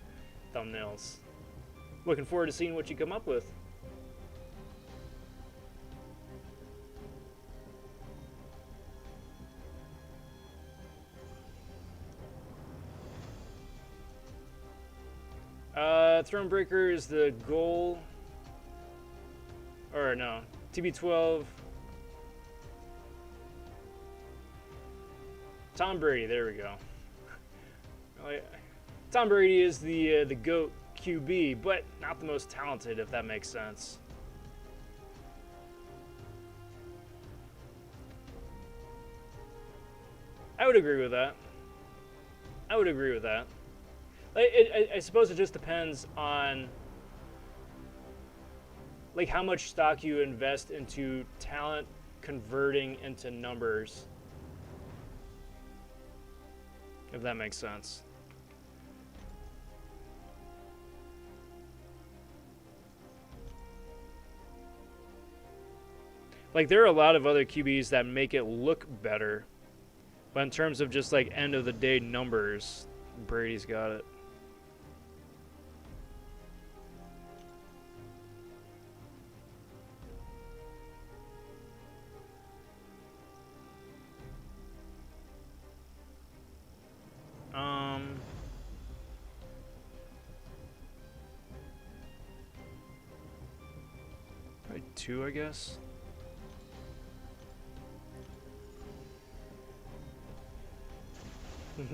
thumbnails. Looking forward to seeing what you come up with. Thronebreaker is the goal. Or no, TB12. Tom Brady, there we go. Tom Brady is the GOAT QB, but not the most talented, if that makes sense. I would agree with that. I would agree with that. I suppose it just depends on like how much stock you invest into talent converting into numbers. If that makes sense. Like, there are a lot of other QBs that make it look better. But in terms of just, like, end of the day numbers, Brady's got it. Probably 2, I guess.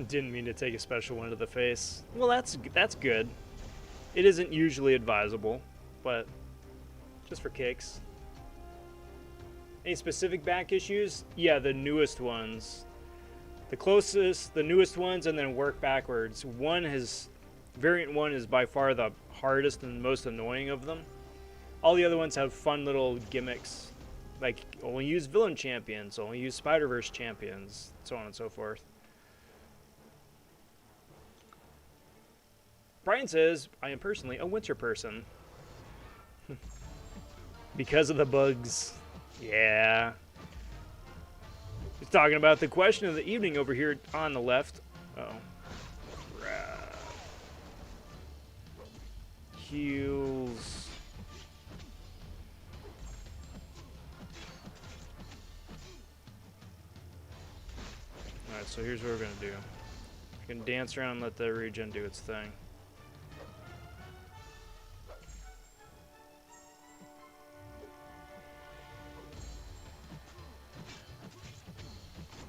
Didn't mean to take a special one to the face. Well, that's good. It isn't usually advisable, but just for kicks. Any specific back issues? Yeah, the newest ones. The newest ones, and then work backwards. Variant 1 is by far the hardest and most annoying of them. All the other ones have fun little gimmicks, like only use villain champions, only use Spider-Verse champions, so on and so forth. Brian says, I am personally a winter person. Because of the bugs. Yeah. He's talking about the question of the evening over here on the left. Uh-oh. Crap. Heals. Alright, so here's what we're going to do. We can dance around and let the regen do its thing.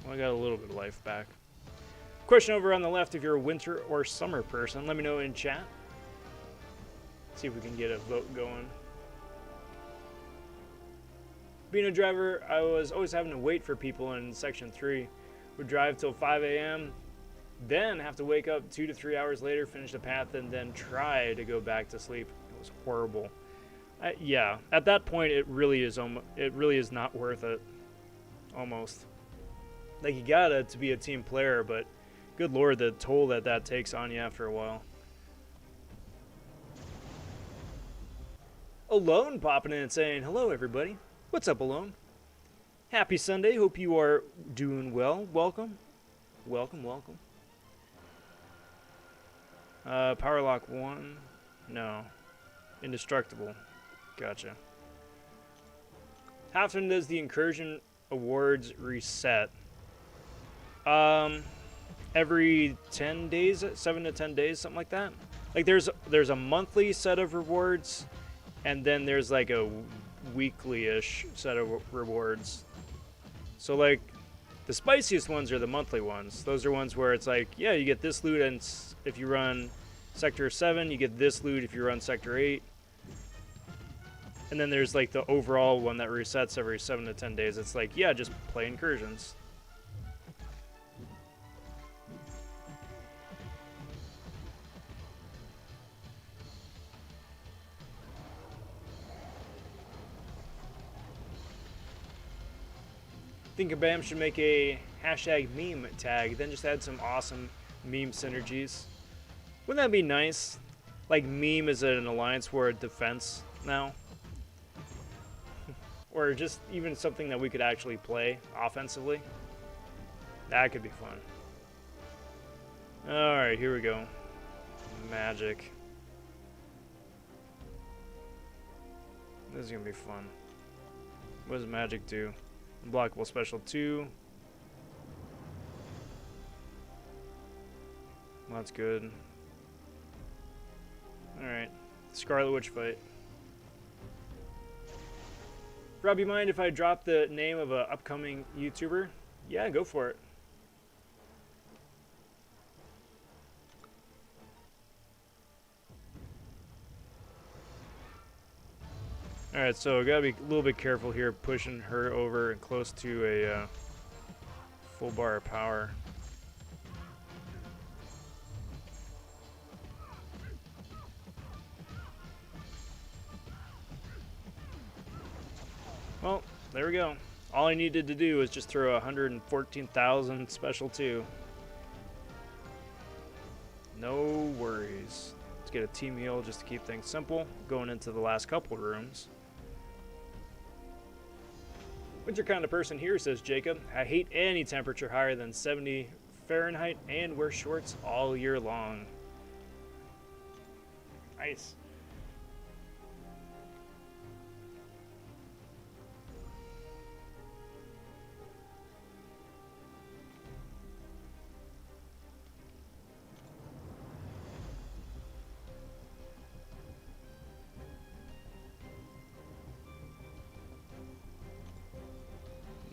Well, I got a little bit of life back. Question over on the left, if you're a winter or summer person, let me know in chat. See if we can get a vote going. Being a driver, I was always having to wait for people in Section 3. Would drive till 5 a.m., then have to wake up 2 to 3 hours later, finish the path, and then try to go back to sleep. It was horrible. Yeah, at that point, it really is not worth it. Almost. Like, you gotta to be a team player, but good lord, the toll that takes on you after a while. Alone popping in and saying, hello everybody. What's up, Alone? Happy Sunday, hope you are doing well. Welcome. Welcome, welcome. Power Lock 1. No. Indestructible. Gotcha. How often does the Incursion Awards reset? Every 10 days, 7 to 10 days, something like that. Like there's a monthly set of rewards, and then there's like a weekly-ish set of rewards. So like the spiciest ones are the monthly ones. Those are ones where it's like, yeah, you get this loot, and if you run Sector 7, you get this loot if you run Sector 8. And then there's like the overall one that resets every 7 to 10 days. It's like, yeah, just play Incursions. Thinker should make a hashtag meme tag, then just add some awesome meme synergies. Wouldn't that be nice? Like, meme is an alliance war defense now. Or just even something that we could actually play offensively. That could be fun. Alright, here we go. Magic. This is gonna be fun. What does magic do? Unblockable special 2. Well, that's good. Alright. Scarlet Witch fight. Rob, you mind if I drop the name of an upcoming YouTuber? Yeah, go for it. Alright, so I gotta be a little bit careful here, pushing her over and close to a full bar of power. Well, there we go. All I needed to do was just throw 114,000 special 2. No worries. Let's get a team heal just to keep things simple. Going into the last couple rooms. Winter kind of person here, says Jacob. I hate any temperature higher than 70 Fahrenheit and wear shorts all year long. Nice.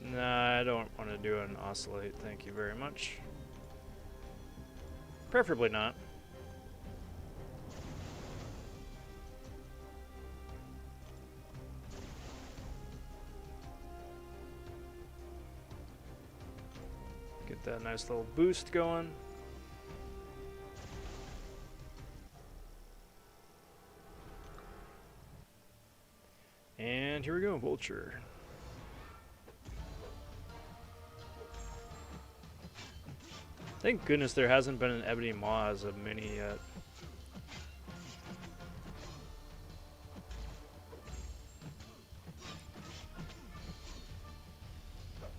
Nah, I don't want to do an oscillate, thank you very much. Preferably not. Get that nice little boost going. And here we go, Vulture. Thank goodness there hasn't been an Ebony Maw as a mini yet.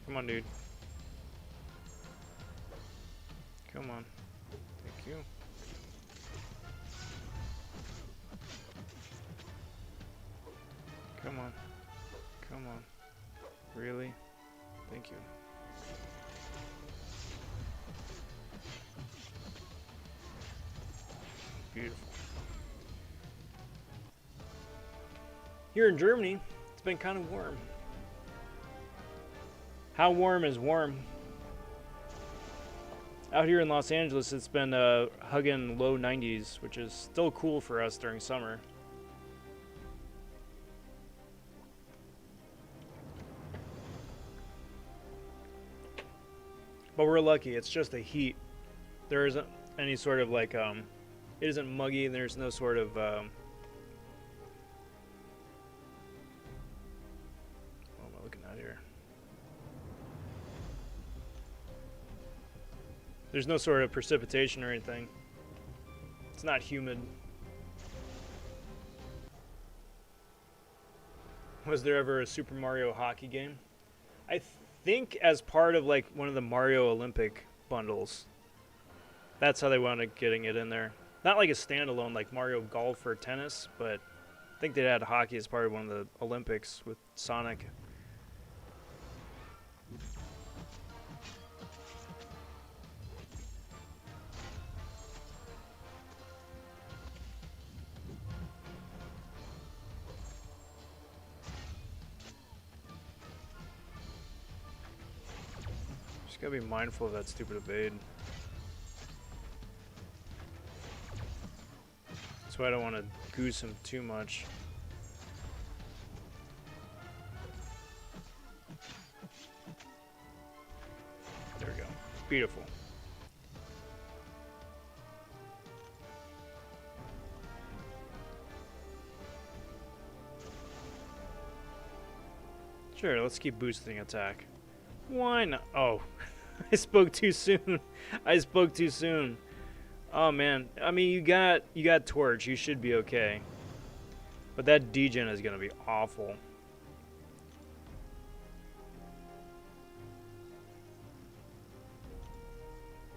Come on, dude. Come on. Thank you. Come on. Come on. Really? Thank you. Beautiful. Here in Germany, it's been kind of warm. How warm is warm? Out here in Los Angeles, it's been hugging low 90s, which is still cool for us during summer. But we're lucky, it's just the heat. There isn't any sort of like, it isn't muggy, and there's no sort of, what am I looking at here? There's no sort of precipitation or anything. It's not humid. Was there ever a Super Mario hockey game? I think as part of like one of the Mario Olympic bundles. That's how they wound up getting it in there. Not like a standalone like Mario Golf or tennis, but I think they had hockey as part of one of the Olympics with Sonic. Just gotta be mindful of that stupid evade. That's why I don't want to goose him too much. There we go. Beautiful. Sure, let's keep boosting attack. Why not? Oh, I spoke too soon. I spoke too soon. Oh man, I mean you got Torch, you should be okay. But that degen is gonna be awful.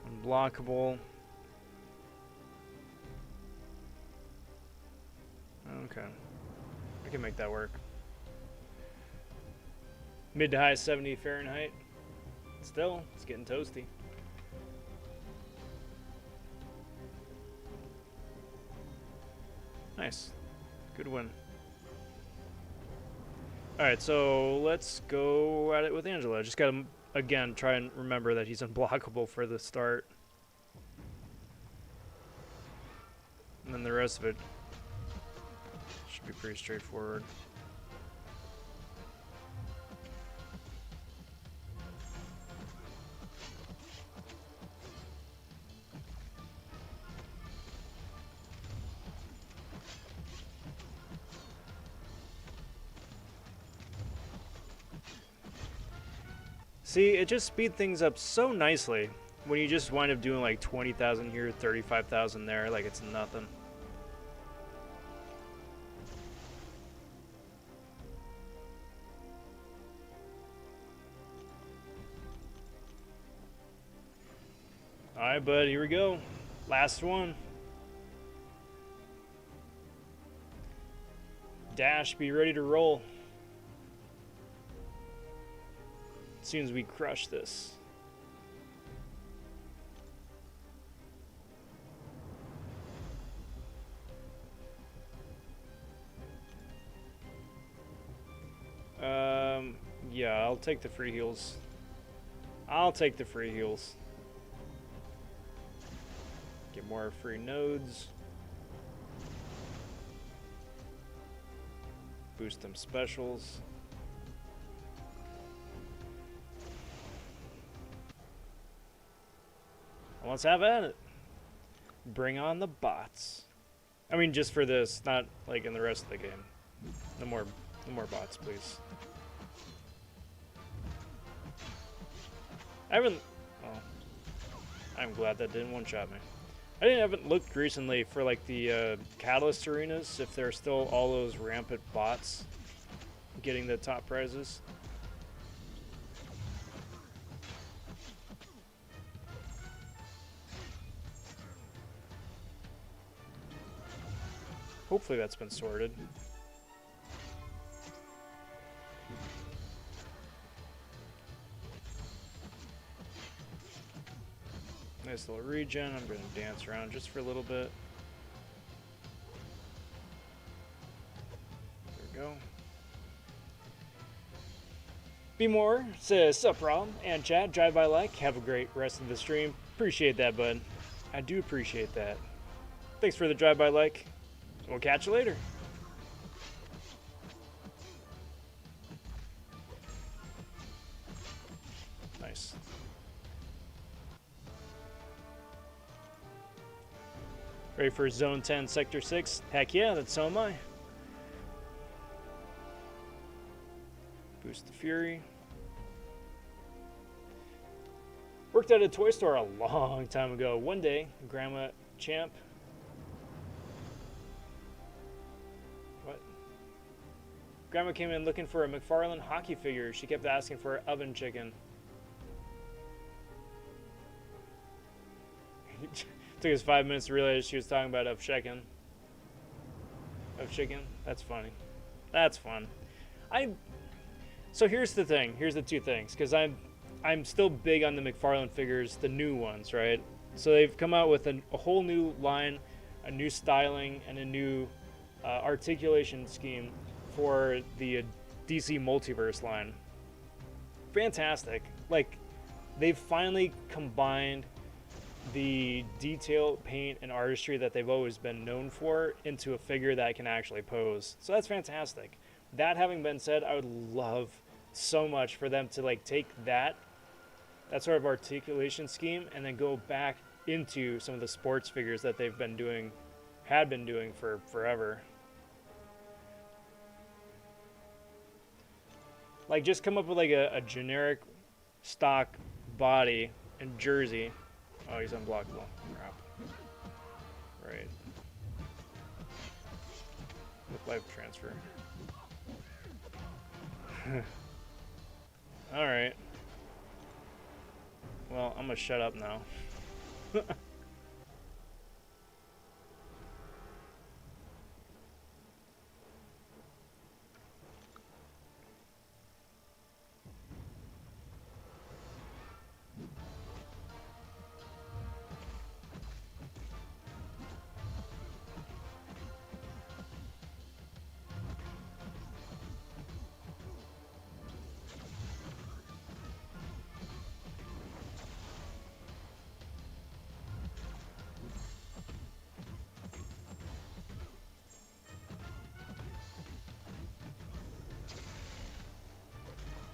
Unblockable. Okay. I can make that work. Mid to high 70 Fahrenheit. Still, it's getting toasty. Nice. Good win. Alright, so let's go at it with Angela. Just gotta, again, try and remember that he's unblockable for the start. And then the rest of it should be pretty straightforward. See, it just speed things up so nicely when you just wind up doing like 20,000 here, 35,000 there, like it's nothing. Alright, bud, here we go. Last one. Dash, be ready to roll. As soon as we crush this. Yeah, I'll take the free heals. I'll take the free heals. Get more free nodes. Boost them specials. Let's have at it. Bring on the bots. I mean, just for this, not like in the rest of the game. No more bots, please. I haven't. Oh, I'm glad that didn't one-shot me. I haven't looked recently for like the Catalyst arenas if there are still all those rampant bots getting the top prizes. Hopefully that's been sorted. Nice little regen. I'm going to dance around just for a little bit. There we go. Be more says, sup Rob and chat, drive by like, have a great rest of the stream. Appreciate that, bud. I do appreciate that. Thanks for the drive by like. We'll catch you later. Nice. Ready for Zone 10, Sector 6? Heck yeah, that's so am I. Boost the Fury. Worked at a toy store a long time ago. One day, Grandma Champ. What? Grandma came in looking for a McFarlane hockey figure. She kept asking for oven chicken. Took us 5 minutes to realize she was talking about of chicken. Of chicken? That's funny. That's fun. So here's the thing. Here's the two things. Because I'm still big on the McFarlane figures, the new ones, right? So they've come out with a whole new line, a new styling, and a new articulation scheme for the DC Multiverse line. Fantastic. Like, they've finally combined the detail, paint, and artistry that they've always been known for into a figure that can actually pose. So that's fantastic. That having been said, I would love so much for them to like take that sort of articulation scheme and then go back into some of the sports figures that they've been doing, had been doing for forever. Like just come up with like a generic stock body and jersey. Oh, he's unblockable. Crap. Right. With life transfer. Alright. Well, I'm gonna shut up now.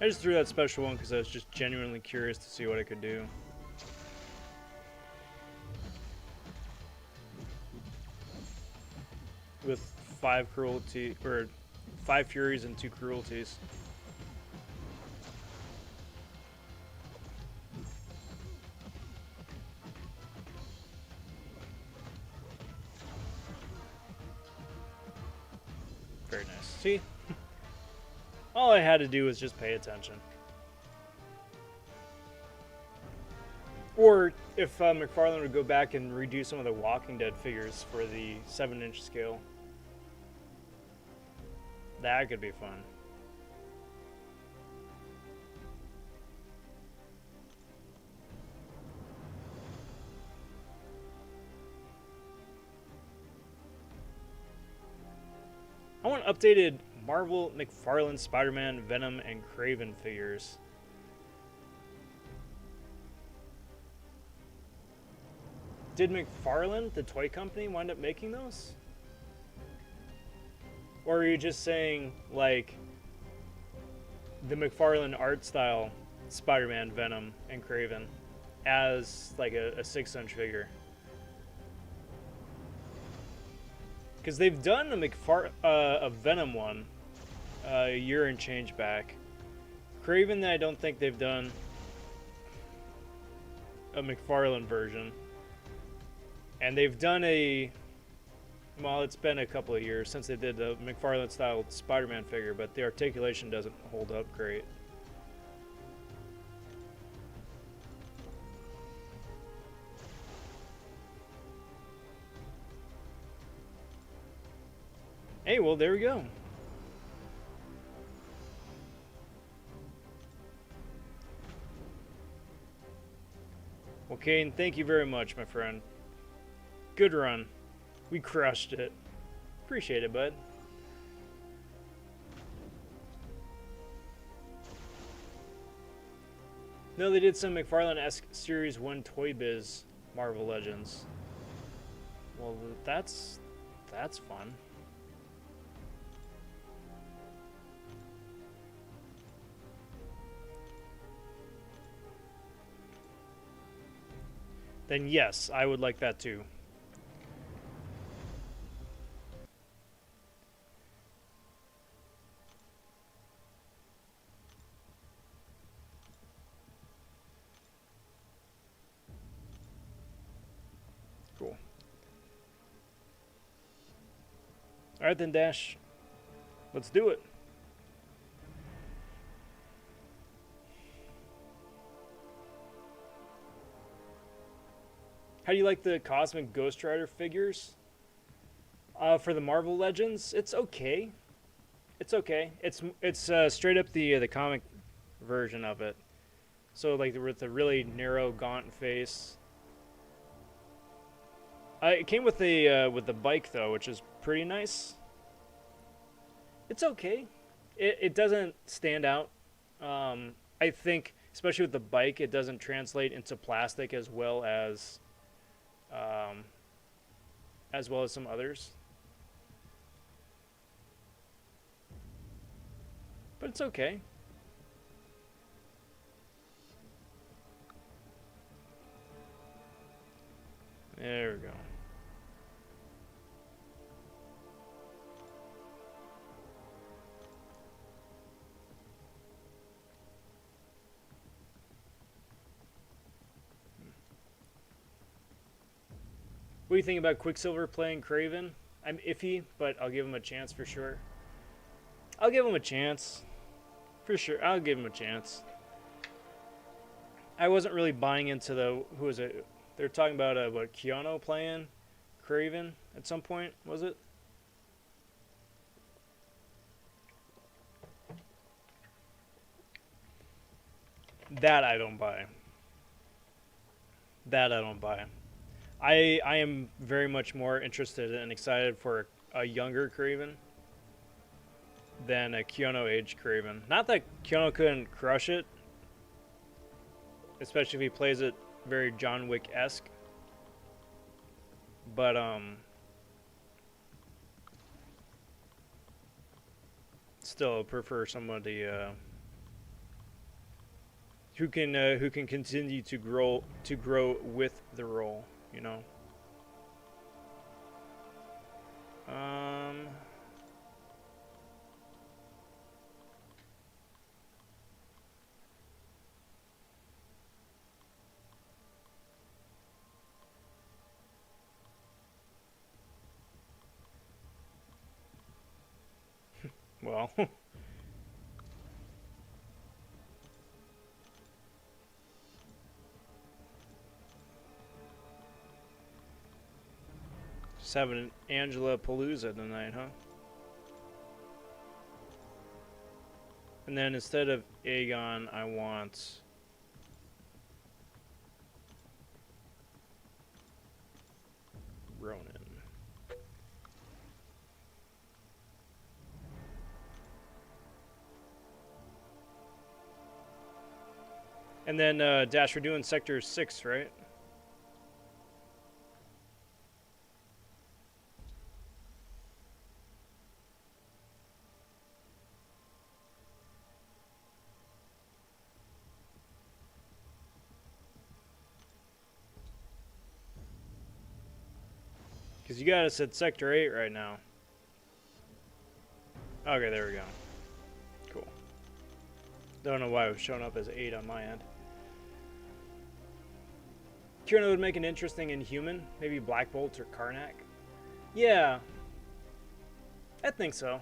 I just threw that special one because I was just genuinely curious to see what it could do. With 5 cruelty, or 5 furies and 2 cruelties. Very nice. See? All I had to do was just pay attention. Or if McFarlane would go back and redo some of the Walking Dead figures for the 7-inch scale. That could be fun. I want updated Marvel, McFarlane, Spider-Man, Venom, and Kraven figures. Did McFarlane, the toy company, wind up making those? Or are you just saying, like, the McFarlane art style Spider-Man, Venom, and Kraven as, like, a 6-inch figure? Because they've done a Venom one a year and change back. Kraven, I don't think they've done a McFarlane version. And they've done well, it's been a couple of years since they did the McFarlane style Spider-Man figure, but the articulation doesn't hold up great. Hey, well, there we go. Well, Kane, thank you very much, my friend. Good run. We crushed it. Appreciate it, bud. No, they did some McFarlane-esque Series 1 Toy Biz Marvel Legends. Well, that's fun. Then yes, I would like that too. Cool. Alright then, Dash. Let's do it. How do you like the Cosmic Ghost Rider figures? For the Marvel Legends, it's okay. It's okay. It's straight up the comic version of it. So like with the really narrow, gaunt face. It came with the bike though, which is pretty nice. It's okay. It doesn't stand out. I think, especially with the bike, it doesn't translate into plastic as well as some others. But it's okay. There we go. What do you think about Quicksilver playing Kraven? I'm iffy, but I'll give him a chance for sure. I'll give him a chance. For sure, I'll give him a chance. I wasn't really buying into who was it? They're talking about, what, Keanu playing Kraven at some point, was it? That I don't buy. That I don't buy. I am very much more interested and excited for a younger Kraven than a Keanu age Kraven. Not that Keanu couldn't crush it, especially if he plays it very John Wick-esque. But still prefer somebody who can continue to grow with the role, you know. Well. Just having an Angela Palooza tonight, huh? And then instead of Aegon, I want... Ronan. And then, Dash, we're doing Sector 6, right? Because you got us at Sector 8 right now. Okay, there we go. Cool. Don't know why it was showing up as 8 on my end. Kieran would make an interesting Inhuman. Maybe Black Bolt or Karnak. Yeah. I think so.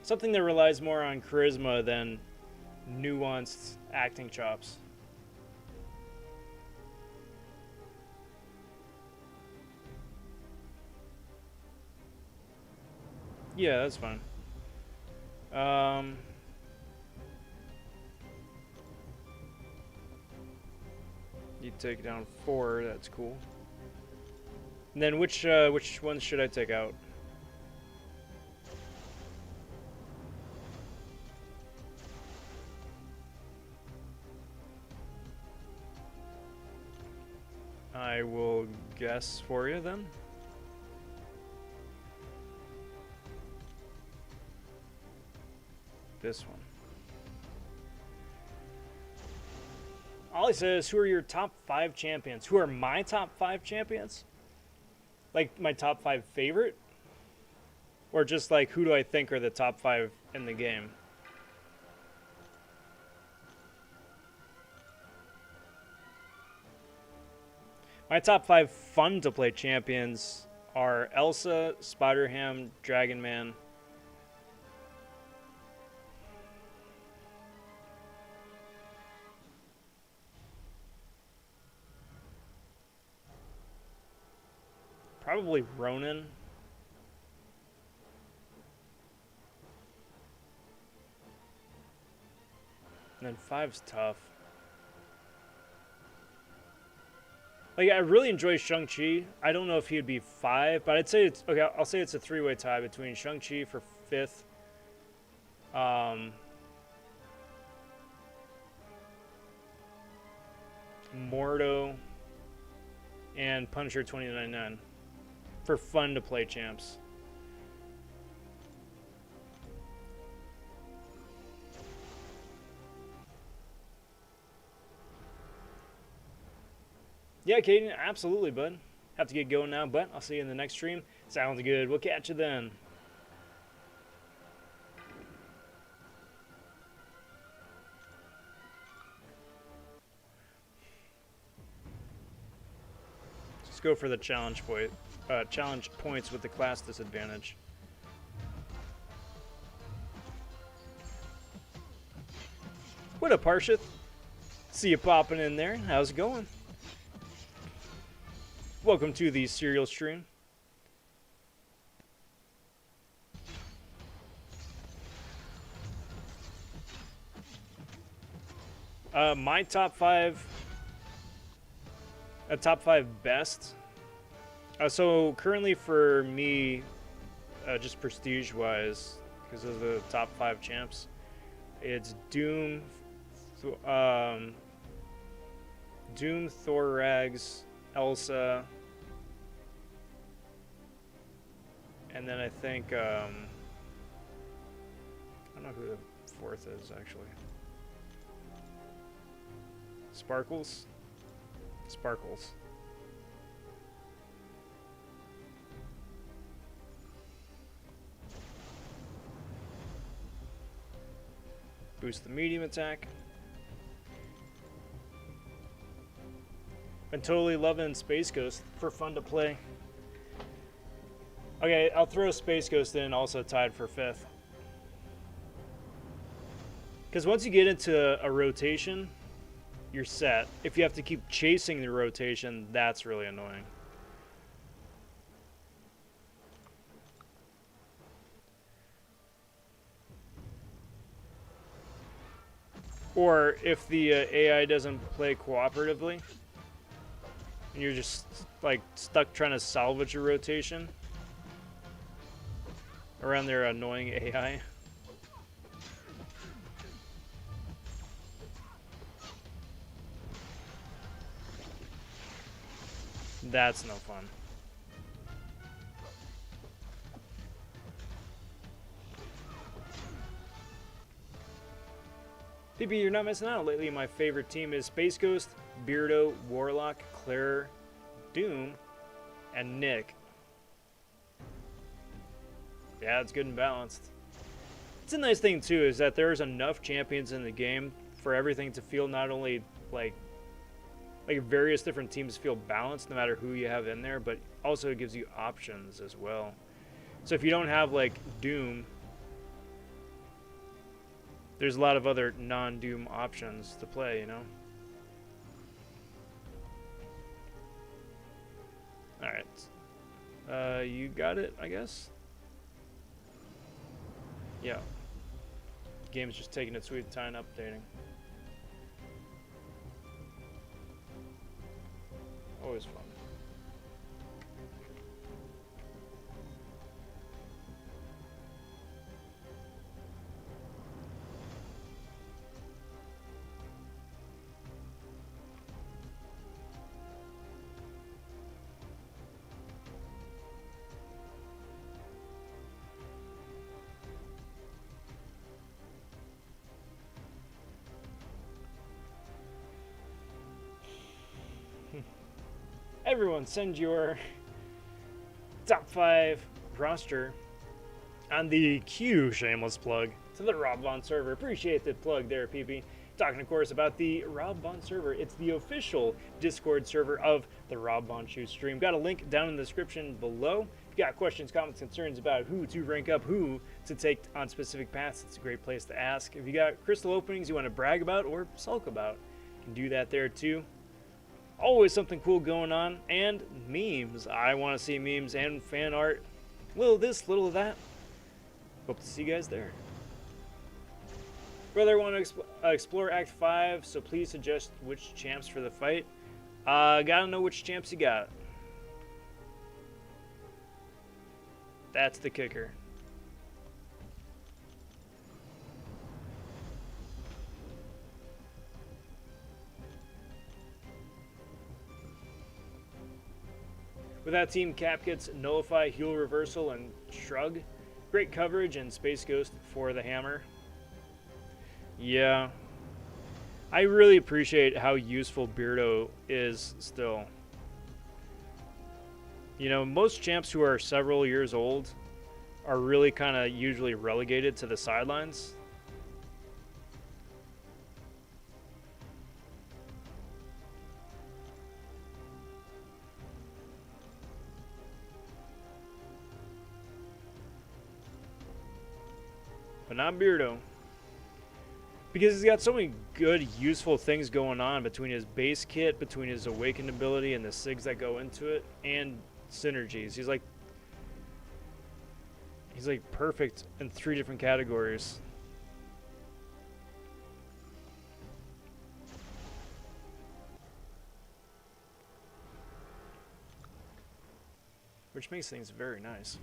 Something that relies more on charisma than nuanced acting chops. Yeah, that's fine. You take down 4, that's cool. And then which ones should I take out? I will guess for you then. This one. Ollie says, who are your top 5 champions? Who are my top 5 champions? Like my top 5 favorite? Or just like who do I think are the top 5 in the game? My top 5 fun to play champions are Elsa, Spider-Ham, Dragon Man. Probably Ronan. And then 5's tough. Like, I really enjoy Shang-Chi. I don't know if he'd be 5, but I'd say it's... Okay, I'll say it's a 3-way tie between Shang-Chi for 5th. Mordo. And Punisher 2099. For fun to play champs. Yeah, Caden, absolutely, bud. Have to get going now, but I'll see you in the next stream. Sounds good. We'll catch you then. Just go for the challenge point. Challenge points with the class disadvantage. What up, Parshith? See you popping in there. How's it going? Welcome to the serial stream. My top 5. Top 5 best. So currently for me, just prestige-wise, because of the top 5 champs, it's Doom, Thor Rags, Elsa, and then I think, I don't know who the 4th is, actually. Sparkles? Sparkles. Boost the medium attack. Been totally loving Space Ghost for fun to play. Okay, I'll throw Space Ghost in, also tied for 5th. Because once you get into a rotation, you're set. If you have to keep chasing the rotation, that's really annoying. Or if the AI doesn't play cooperatively, and you're just like stuck trying to salvage a rotation around their annoying AI. That's no fun. PB, you're not missing out. Lately, my favorite team is Space Ghost, Beardo, Warlock, Claire, Doom, and Nick. Yeah, it's good and balanced. It's a nice thing, too, is that there's enough champions in the game for everything to feel not only like various different teams feel balanced no matter who you have in there, but also it gives you options as well. So if you don't have, like, Doom, there's a lot of other non-Doom options to play, you know? Alright. You got it, I guess? Yeah. The game's just taking its sweet time updating. Always fun. Everyone, send your top 5 roster on the Q shameless plug to the Rob Vaughn server. Appreciate the plug there, PP. Talking, of course, about the Rob Vaughn server. It's the official Discord server of the Rob vonShoe stream. Got a link down in the description below. If you got questions, comments, concerns about who to rank up, who to take on specific paths, it's a great place to ask. If you got crystal openings you want to brag about or sulk about, you can do that there too. Always something cool going on, and memes. I want to see memes and fan art. Little of this, little of that. Hope to see you guys there. Brother, want to explore Act 5, so please suggest which champs for the fight. Gotta know which champs you got. That's the kicker. With that team, Cap gets Nullify, Heal Reversal, and Shrug. Great coverage and Space Ghost for the hammer. Yeah. I really appreciate how useful Beardo is still. You know, most champs who are several years old are really kind of usually relegated to the sidelines. But not Beardo. Because he's got so many good, useful things going on between his base kit, between his awakened ability and the SIGs that go into it, and synergies. He's like perfect in 3 different categories. Which makes things very nice.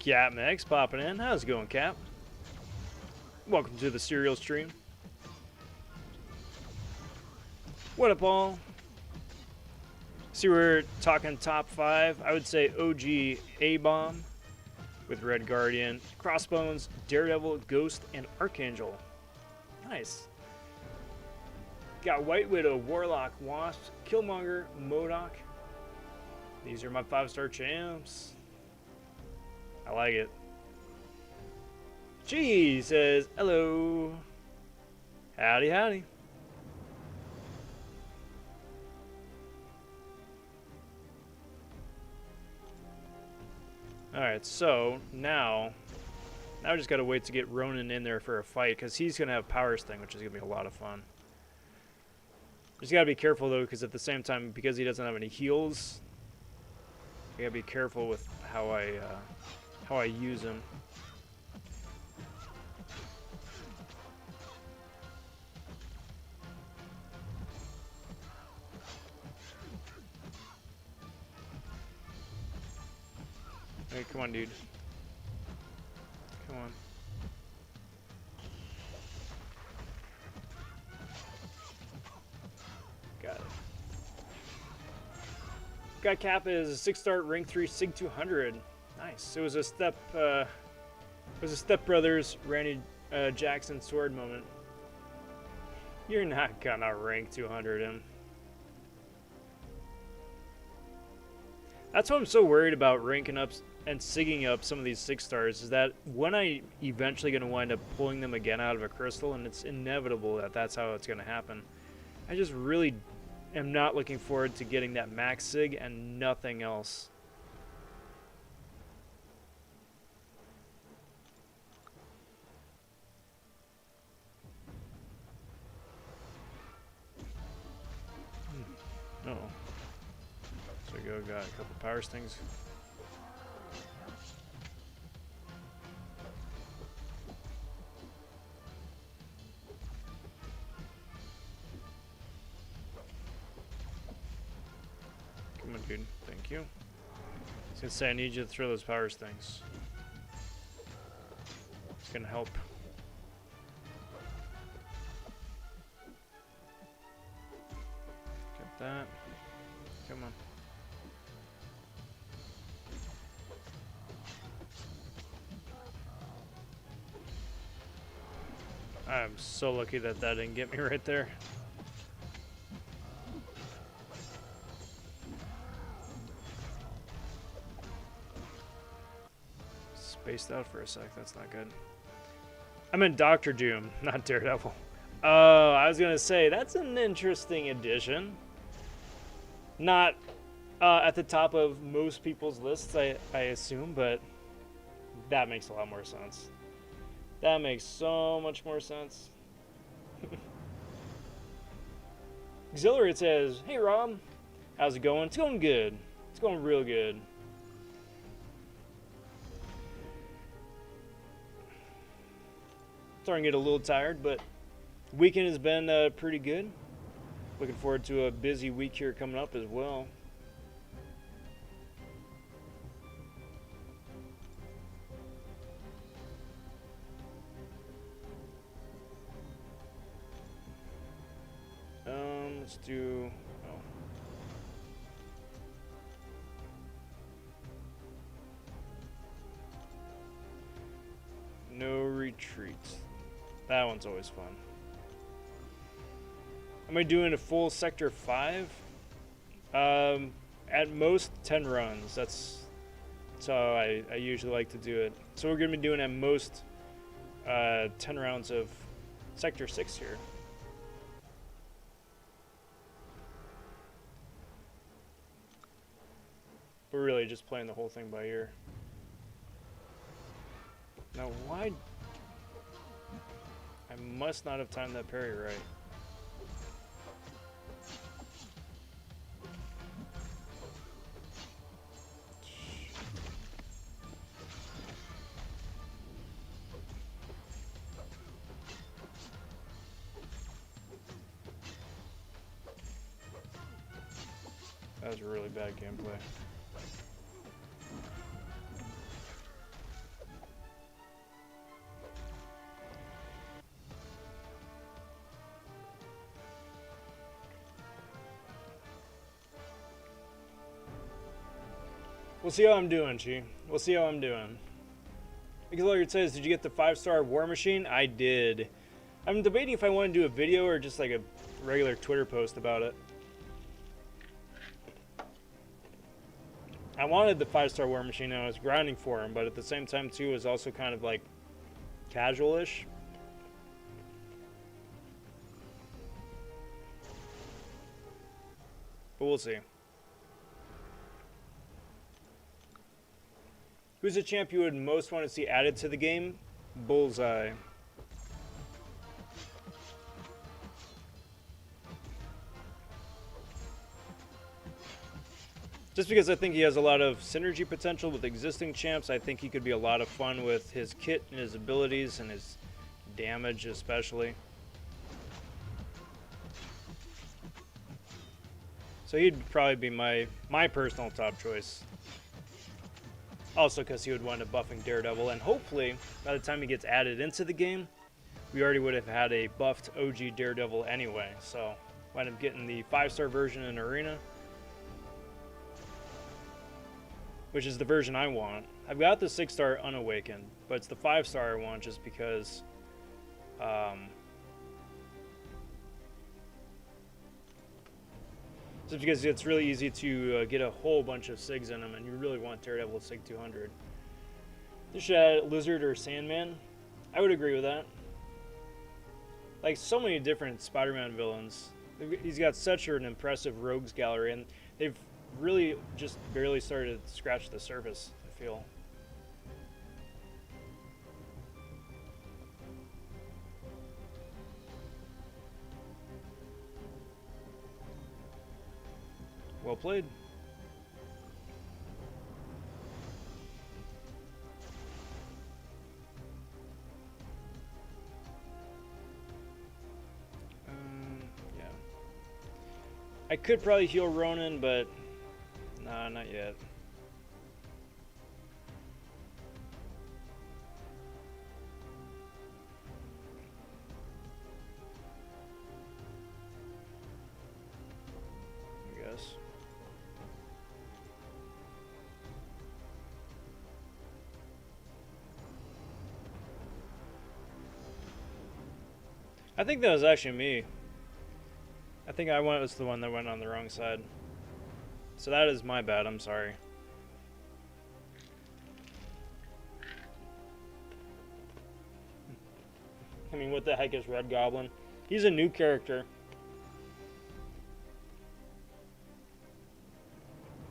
Cap Max popping in. How's it going, Cap? Welcome to the serial stream. What up, all? See, we're talking top 5. I would say OG A-Bomb with Red Guardian, Crossbones, Daredevil, Ghost, and Archangel. Nice. Got White Widow, Warlock, Wasp, Killmonger, MODOK. These are my 5-star champs. I like it. G says, hello. Howdy, howdy. Alright, so now we just gotta wait to get Ronan in there for a fight, because he's gonna have Power Sting, which is gonna be a lot of fun. Just gotta be careful though, because at the same time, because he doesn't have any heals, I gotta be careful with how I use him. Hey, come on, dude. Come on. Got it. Got Kappa is a 6-star rank 3 Sig 200. Nice. It was a Step Brothers Randy Jackson sword moment. You're not gonna rank 200 him. That's why I'm so worried about ranking up and sigging up some of these 6-stars, is that when I eventually going to wind up pulling them again out of a crystal, and it's inevitable that that's how it's going to happen, I just really am not looking forward to getting that max sig and nothing else. Oh. So we got a couple power stings. Come on, dude. Thank you. I was gonna say, I need you to throw those power stings. It's gonna help. Get that. Come on. I'm so lucky that that didn't get me right there. Spaced out for a sec, that's not good. I meant Dr. Doom, not Daredevil. Oh, I was gonna say, that's an interesting addition. Not at the top of most people's lists, I assume, but that makes a lot more sense. That makes so much more sense. Auxiliary says, hey Rob, how's it going? It's going good. It's going real good. Starting to get a little tired, but weekend has been pretty good. Looking forward to a busy week here coming up as well. Let's do. Oh. No retreat. That one's always fun. Am I doing a full Sector 5? At most 10 runs. That's how I usually like to do it. So we're going to be doing at most 10 rounds of Sector 6 here. We're really just playing the whole thing by ear. Now why... I must not have timed that parry right. That was really bad gameplay. We'll see how I'm doing, Chi. We'll see how I'm doing. Because Lawyer says, did you get the 5-star War Machine? I did. I'm debating if I want to do a video or just like a regular Twitter post about it. I wanted the 5-star War Machine and I was grinding for him, but at the same time too, it was also kind of like casual-ish. But we'll see. Who's a champ you would most want to see added to the game? Bullseye. Just because I think he has a lot of synergy potential with existing champs, I think he could be a lot of fun with his kit and his abilities and his damage especially. So he'd probably be my personal top choice. Also because he would wind up buffing Daredevil, and hopefully by the time he gets added into the game, we already would have had a buffed OG Daredevil anyway. So wind up getting the 5-star version in Arena, which is the version I want. I've got the 6-star Unawakened, but it's the 5-star I want just because it's really easy to get a whole bunch of SIGs in them, and you really want Daredevil SIG 200. This should add Lizard or Sandman. I would agree with that. Like, so many different Spider-Man villains. He's got such an impressive rogues gallery, and they've really just barely started to scratch the surface, I feel. Well played. Yeah. I could probably heal Ronan, but nah, not yet. I guess. I think that was actually me. I think I was the one that went on the wrong side. So that is my bad, I'm sorry. I mean, what the heck is Red Goblin? He's a new character.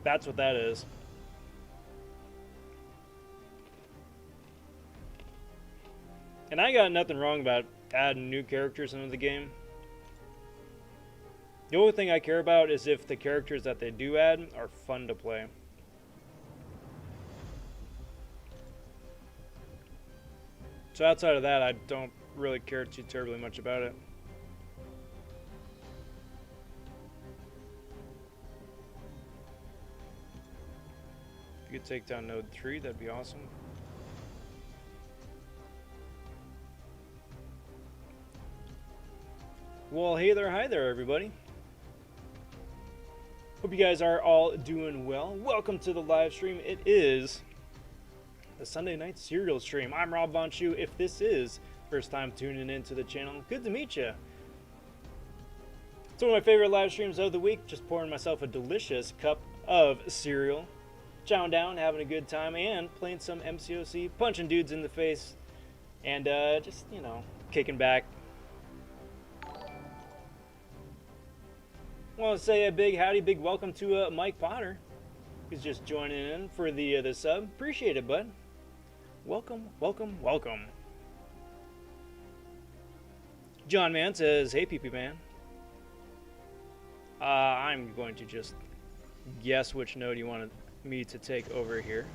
That's what that is. And I got nothing wrong about adding new characters into the game. The only thing I care about is if the characters that they do add are fun to play. So outside of that, I don't really care too terribly much about it. If you could take down Node 3, that'd be awesome. Well, hey there, hi there, everybody. Hope you guys are all doing well. Welcome to the live stream. It is the Sunday night cereal stream. I'm Rob vonShoe. If this is first time tuning into the channel, good to meet you. It's one of my favorite live streams of the week. Just pouring myself a delicious cup of cereal, chowing down, having a good time, and playing some MCOC, punching dudes in the face, and just, you know, kicking back. I want to say a big howdy, big welcome to Mike Potter, who's just joining in for the sub. Appreciate it, bud. Welcome, welcome, welcome. John Man says, hey, PP Man. I'm going to just guess which node you wanted me to take over here.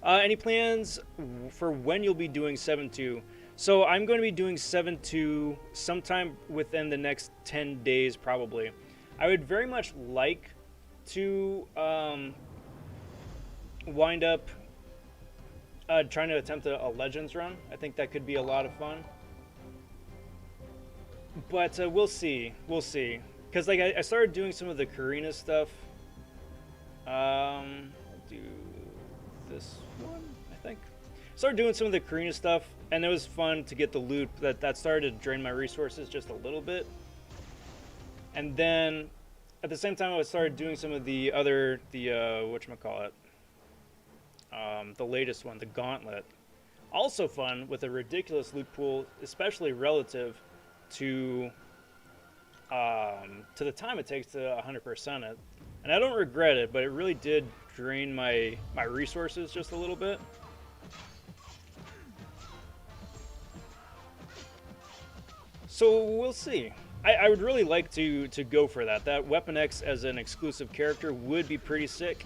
Any plans for when you'll be doing 7.2? So I'm going to be doing 7.2 sometime within the next 10 days, probably. I would very much like to wind up trying to attempt a Legends run. I think that could be a lot of fun. But we'll see. We'll see. Because like I started doing some of the Karina stuff. I'll do this one, I think. Started doing some of the Karina stuff, and it was fun to get the loot. That started to drain my resources just a little bit. And then at the same time I started doing some of the other, whatchamacallit, the latest one, the Gauntlet. Also fun with a ridiculous loot pool, especially relative to to the time it takes to 100% it. And I don't regret it, but it really did drain my resources just a little bit. So we'll see. I would really like to go for that. That Weapon X as an exclusive character would be pretty sick.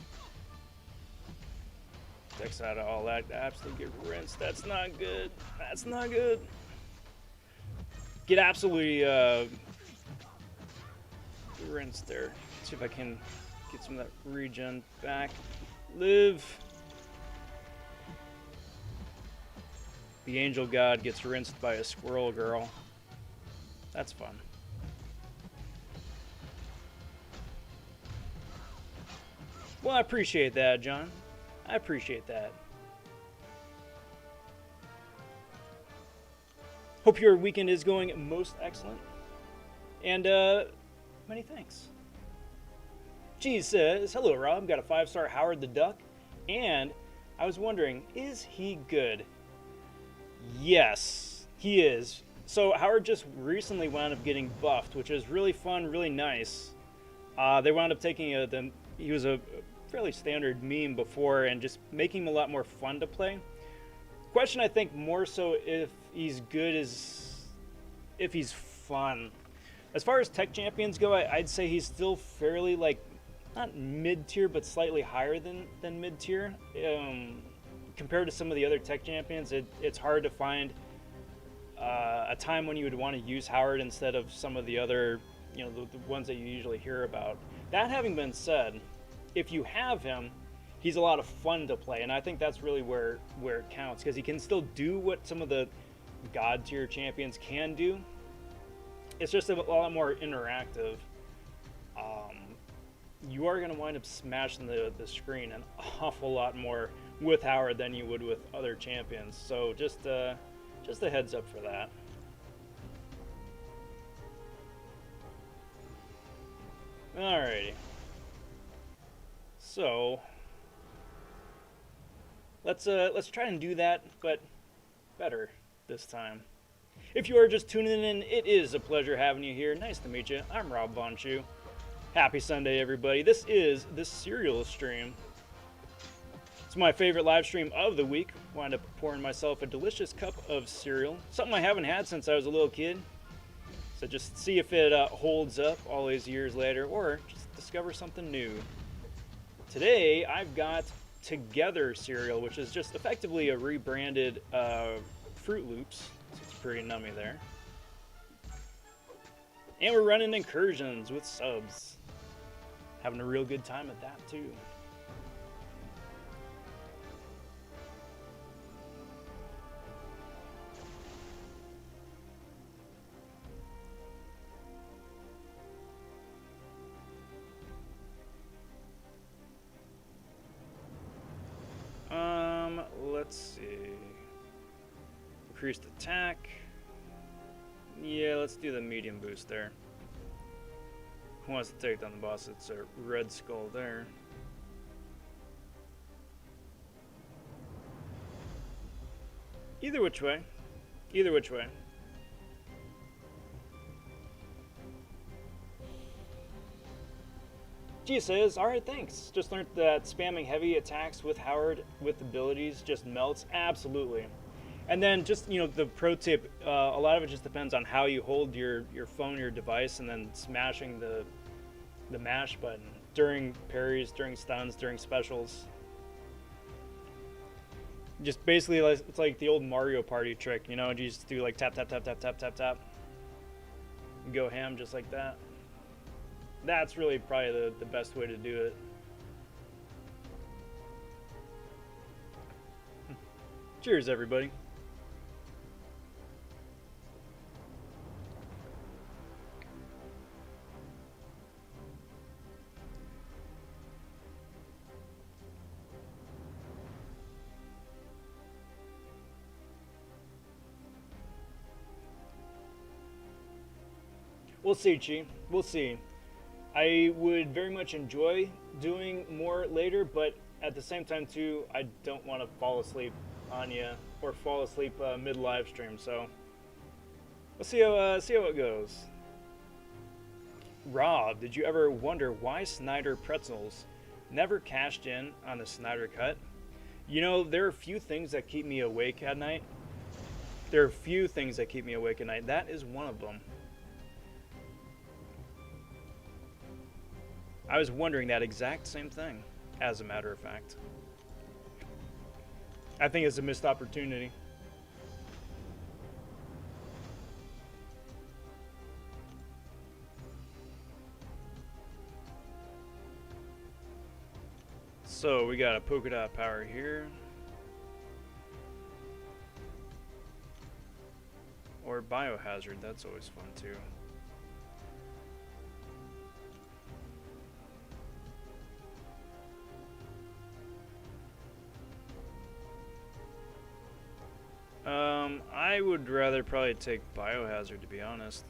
X out of all that, absolutely get rinsed. That's not good. That's not good. Get absolutely rinsed there. Let's see if I can get some of that regen back. Live. The Angel God gets rinsed by a squirrel girl. That's fun. Well, I appreciate that, John. I appreciate that. Hope your weekend is going most excellent. And, many thanks. G says, hello, Rob. Got a 5-star Howard the Duck. And I was wondering, is he good? Yes, he is. So Howard just recently wound up getting buffed, which is really fun, really nice. They wound up taking he was a fairly standard meme before and just making him a lot more fun to play. Question, I think, more so if he's good is if he's fun. As far as tech champions go, I'd say he's still fairly, like, not mid-tier, but slightly higher than mid-tier. Compared to some of the other tech champions, it's hard to find a time when you would want to use Howard instead of some of the other, the ones that you usually hear about. That having been said, if you have him, he's a lot of fun to play, and I think that's really where it counts, because he can still do what some of the god tier champions can do. It's just a lot more interactive. You are going to wind up smashing the screen an awful lot more with Howard than you would with other champions, so just a heads up for that. Alrighty. So let's try and do that, but better this time. If you are just tuning in, it is a pleasure having you here. Nice to meet you. I'm Rob vonShoe. Happy Sunday, everybody. This is the cereal stream. It's my favorite live stream of the week. Wound up pouring myself a delicious cup of cereal. Something I haven't had since I was a little kid. So just see if it holds up all these years later, or just discover something new. Today, I've got Together cereal, which is just effectively a rebranded Fruit Loops. So it's pretty nummy there. And we're running Incursions with subs. Having a real good time at that, too. Let's see. Increased attack. Yeah, let's do the medium boost there. Who wants to take down the boss? It's a red skull there. Either which way. Either which way. G says, alright, thanks. Just learned that spamming heavy attacks with Howard with abilities just melts. Absolutely. And then just, the pro tip, a lot of it just depends on how you hold your phone, your device, and then smashing the mash button during parries, during stuns, during specials. Just basically, it's like the old Mario Party trick, you just do like tap, tap, tap, tap, tap, tap, tap. And go ham just like that. That's really probably the best way to do it. Cheers, everybody. We'll see, Chi. We'll see. I would very much enjoy doing more later, but at the same time, too, I don't want to fall asleep on you or fall asleep mid live stream. So we'll see how it goes. Rob, did you ever wonder why Snyder pretzels never cashed in on the Snyder cut? You know, there are a few things that keep me awake at night. There are a few things that keep me awake at night. That is one of them. I was wondering that exact same thing, as a matter of fact. I think it's a missed opportunity. So we got a polka dot power here. Or biohazard, that's always fun too. I would rather probably take biohazard, to be honest.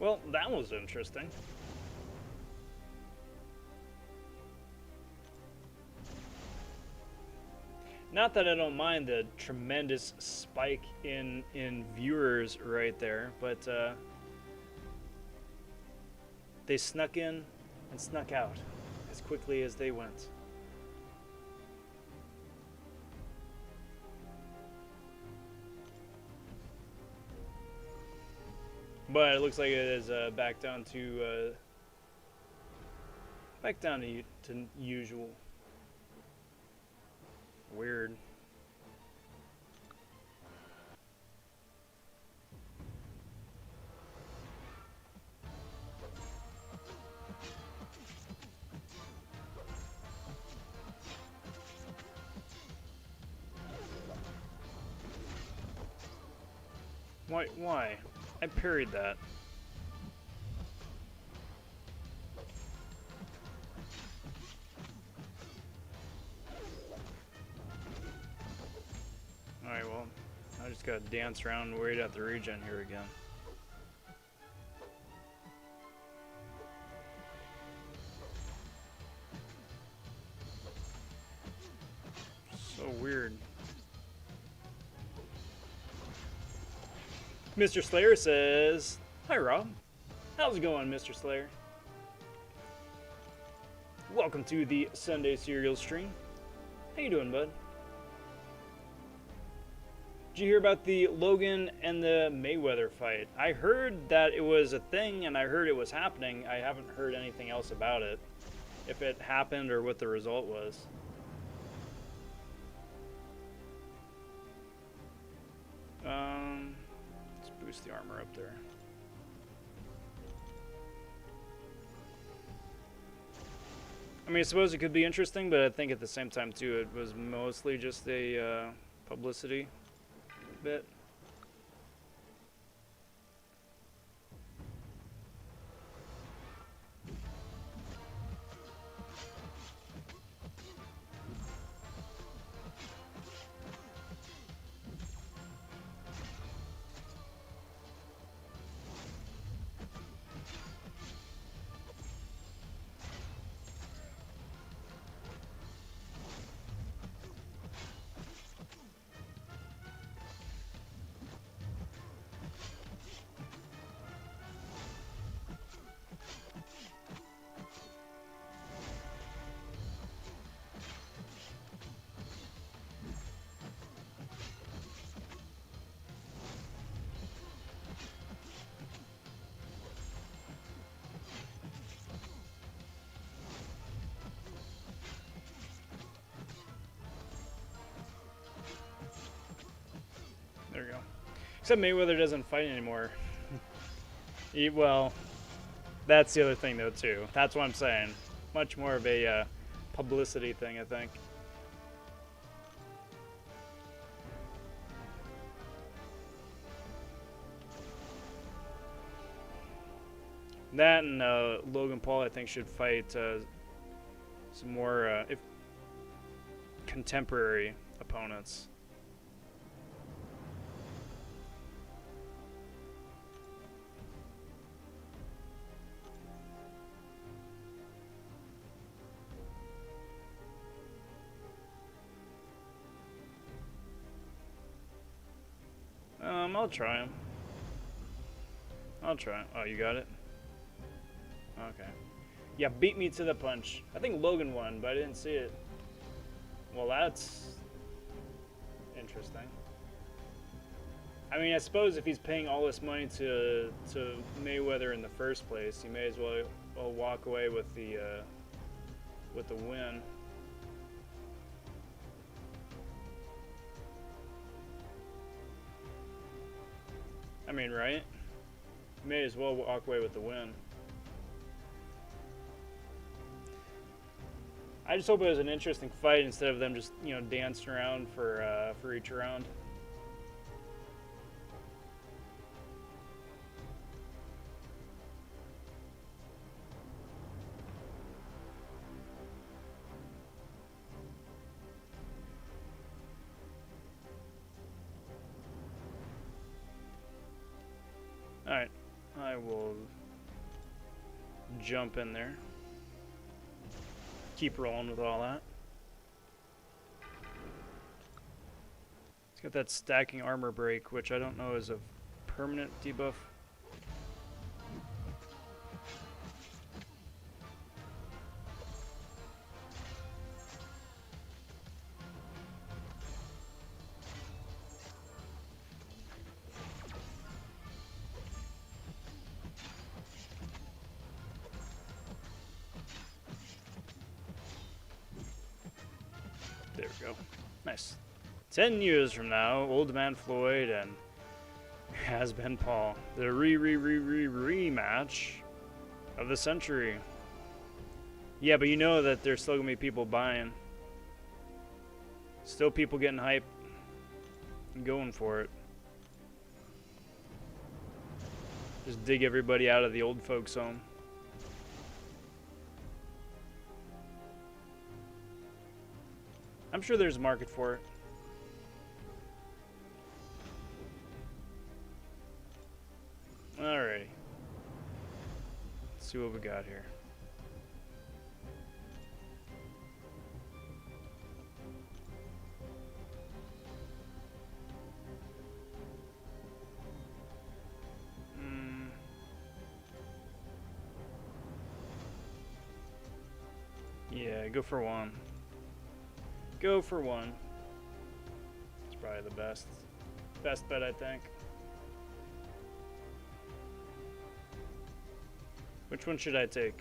Well, that was interesting. Not that I don't mind the tremendous spike in viewers right there, but they snuck in and snuck out as quickly as they went. But it looks like it is back down to usual. Weird. Why? I parried that. Alright, well, I just gotta dance around and wait out the regen here again. So weird. Mr. Slayer says, "Hi Rob, how's it going, Mr. Slayer? Welcome to the Sunday Cereal stream. How you doing, bud? Did you hear about the Logan and the Mayweather fight? I heard that it was a thing and I heard it was happening. I haven't heard anything else about it. If it happened or what the result was. Let's boost the armor up there. I mean, I suppose it could be interesting, but I think at the same time too, it was mostly just a publicity bit. There we go. Except Mayweather doesn't fight anymore. Well, that's the other thing though too. That's what I'm saying. Much more of a publicity thing, I think. That and Logan Paul, I think, should fight some more contemporary opponents. I'll try him. I'll try. Oh, you got it? Okay. Yeah, beat me to the punch. I think Logan won, but I didn't see it. Well, that's interesting. I mean, I suppose if he's paying all this money to Mayweather in the first place, he may as well walk away with the win. I mean, right? May as well walk away with the win. I just hope it was an interesting fight instead of them just, you know, dancing around for each round. Alright, I will jump in there. Keep rolling with all that. It's got that stacking armor break, which I don't know is a permanent debuff. There we go. Nice. 10 years from now, Old Man Floyd and Has Been Paul. The rematch of the century. Yeah, but you know that there's still gonna be people buying. Still people getting hype and going for it. Just dig everybody out of the old folks' home. I'm sure there's a market for it. Alrighty. Let's see what we got here. Yeah, go for one. Go for one. It's probably the best bet, I think. Which one should I take?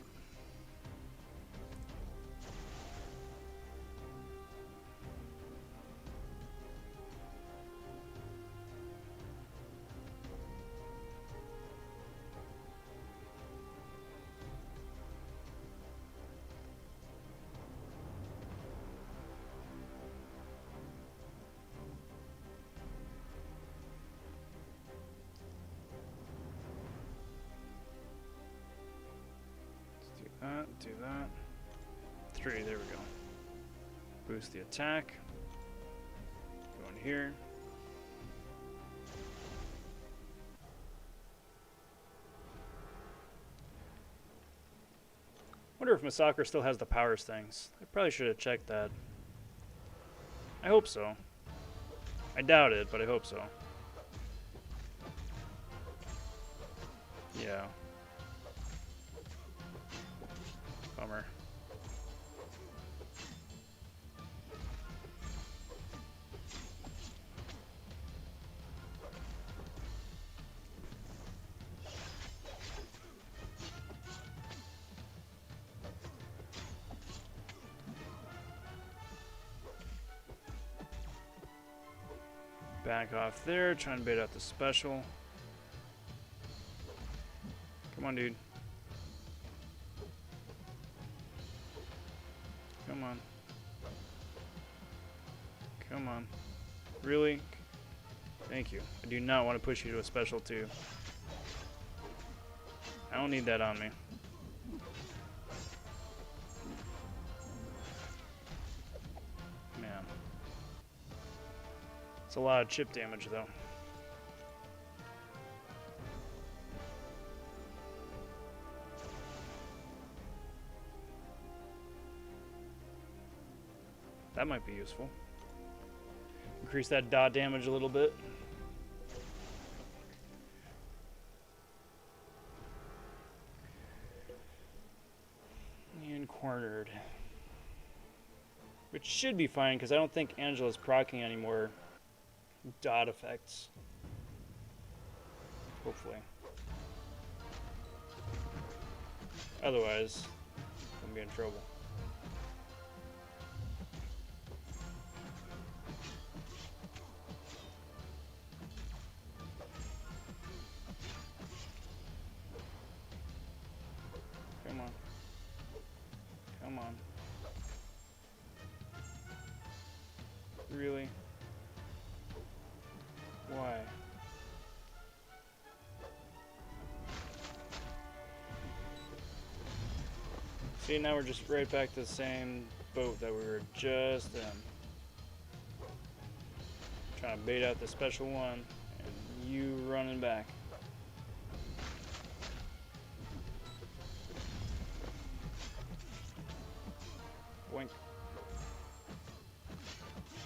Do that. 3, there we go. Boost the attack. Go in here. Wonder if Massacre still has the powers things. I probably should have checked that. I hope so. I doubt it, but I hope so. Yeah. Bummer. Back off there, trying to bait out the special. Come on, dude. Come on. Come on. Really? Thank you. I do not want to push you to a special too. I don't need that on me. Man. It's a lot of chip damage though. That might be useful. Increase that dot damage a little bit. cornered. Which should be fine, because I don't think Angela's proccing any more dot effects. Hopefully. Otherwise, I'm gonna be in trouble. Come on. Come on. Really? Why? See, now we're just right back to the same boat that we were just in. Trying to bait out the special one, and you running back. Boink.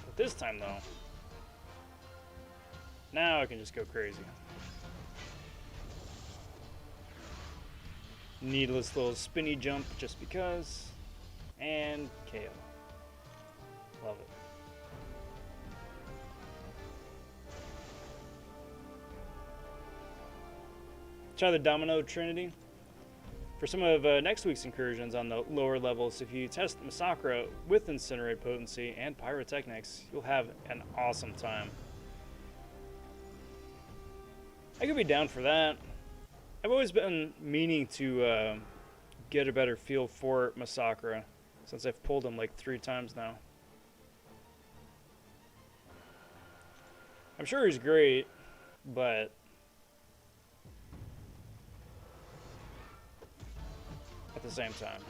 But this time, though, now I can just go crazy. Needless little spinny jump just because. And KO. Love it. Try the Domino Trinity. For some of next week's incursions on the lower levels, if you test Massacre with Incinerate Potency and Pyrotechnics, you'll have an awesome time. I could be down for that. I've always been meaning to get a better feel for Massacre, since I've pulled him like 3 times now. I'm sure he's great, but at the same time.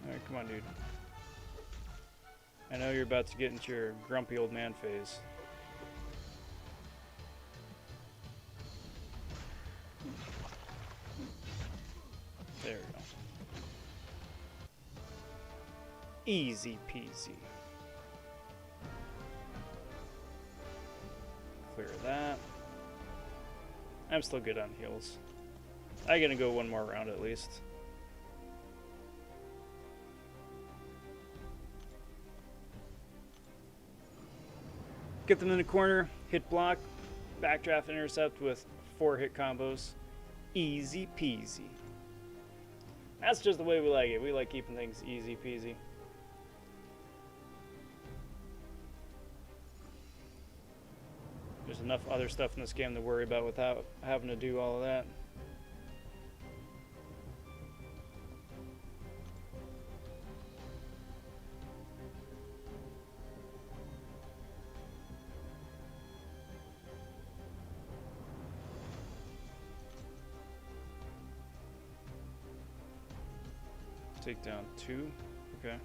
Alright, come on, dude. I know you're about to get into your grumpy old man phase. There we go. Easy peasy. Clear that. I'm still good on heals. I'm gonna go one more round at least. Get them in the corner, hit block, backdraft, intercept with 4 hit combos. Easy peasy. That's just the way we like it. We like keeping things easy peasy. There's enough other stuff in this game to worry about without having to do all of that. Take down 2. Okay.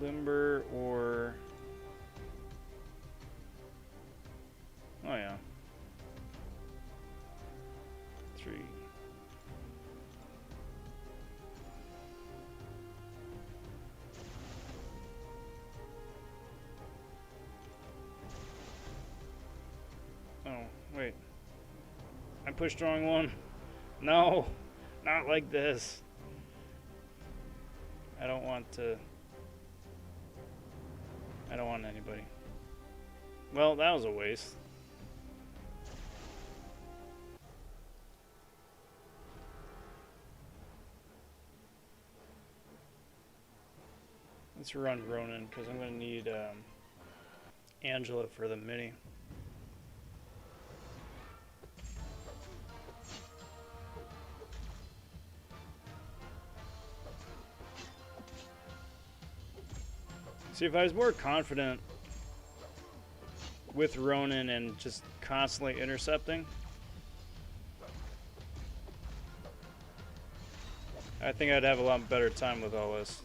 Limber or... Oh yeah. 3. Oh, wait. I pushed the wrong one. No. Not like this. I don't want anybody. Well, that was a waste. Let's run Ronin, because I'm going to need Angela for the mini. See, if I was more confident with Ronin and just constantly intercepting, I think I'd have a lot better time with all this.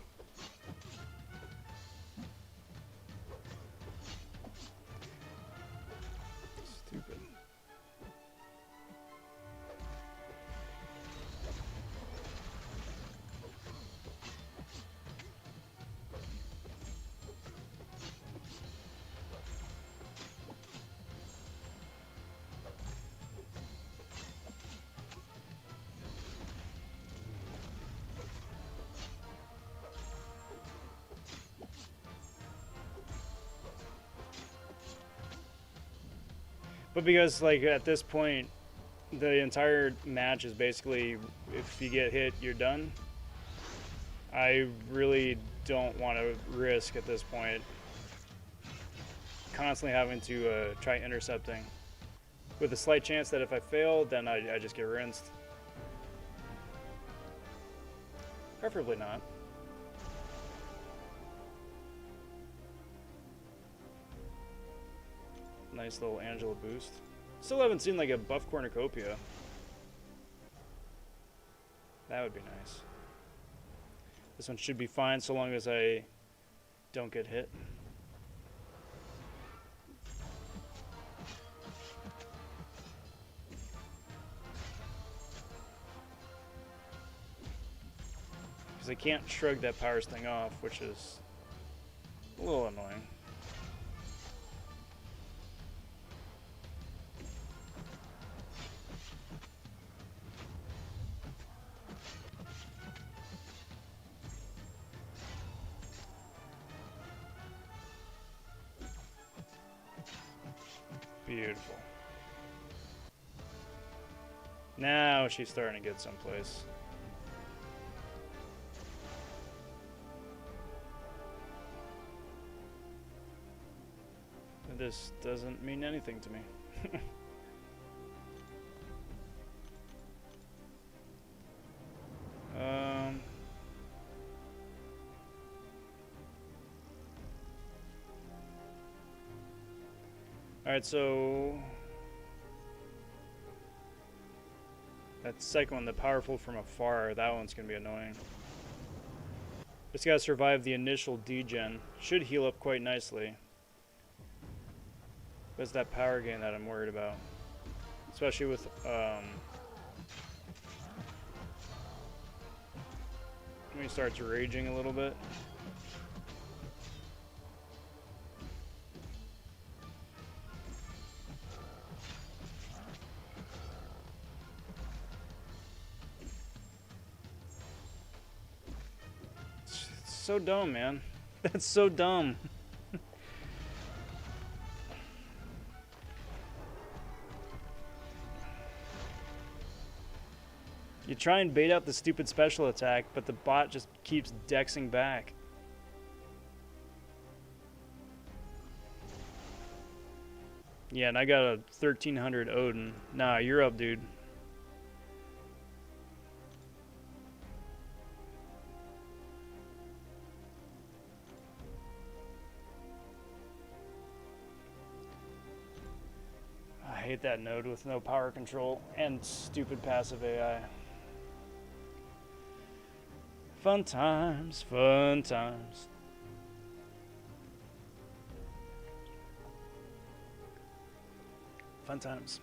But because, like, at this point, the entire match is basically, if you get hit, you're done. I really don't want to risk at this point constantly having to try intercepting. With a slight chance that if I fail, then I just get rinsed. Preferably not. Nice little Angela boost. Still haven't seen like a buff cornucopia. That would be nice. This one should be fine so long as I don't get hit. Because I can't shrug that powers thing off, which is a little annoying. Beautiful. Now she's starting to get someplace. This doesn't mean anything to me. Alright, so that second one, the powerful from afar, that one's gonna be annoying. Just gotta survive the initial degen. Should heal up quite nicely. But it's that power gain that I'm worried about. Especially with when he starts raging a little bit. So dumb, man. That's so dumb. You try and bait out the stupid special attack, but the bot just keeps dexing back. Yeah, and I got a 1300 Odin. Nah, you're up, dude. I hate that node with no power control and stupid passive AI. Fun times, fun times. Fun times.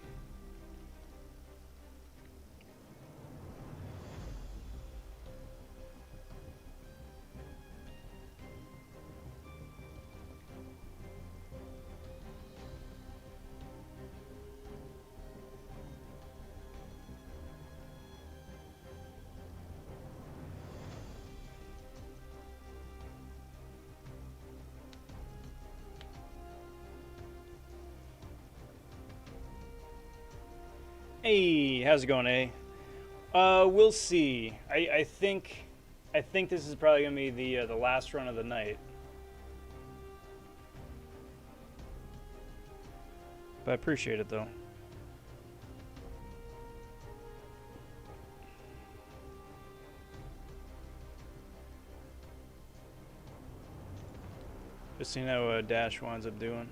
Hey, how's it going, A? We'll see. I think this is probably gonna be the last run of the night. But I appreciate it though. Just seeing how Dash winds up doing.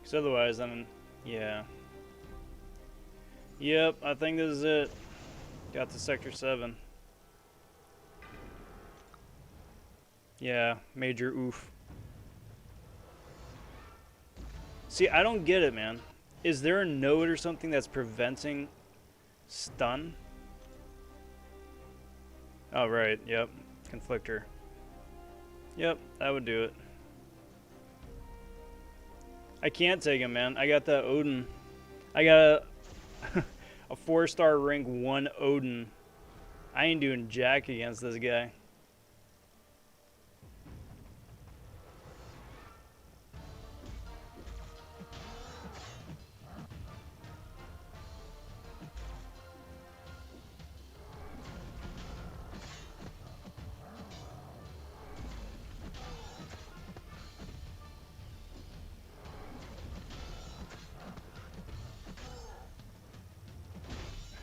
Because otherwise, then, yeah. Yep, I think this is it. Got to Sector 7. Yeah, major oof. See, I don't get it, man. Is there a node or something that's preventing stun? Oh, right, yep. Conflictor. Yep, that would do it. I can't take him, man. I got the Odin. I got a 4-star rank 1 Odin. I ain't doing jack against this guy.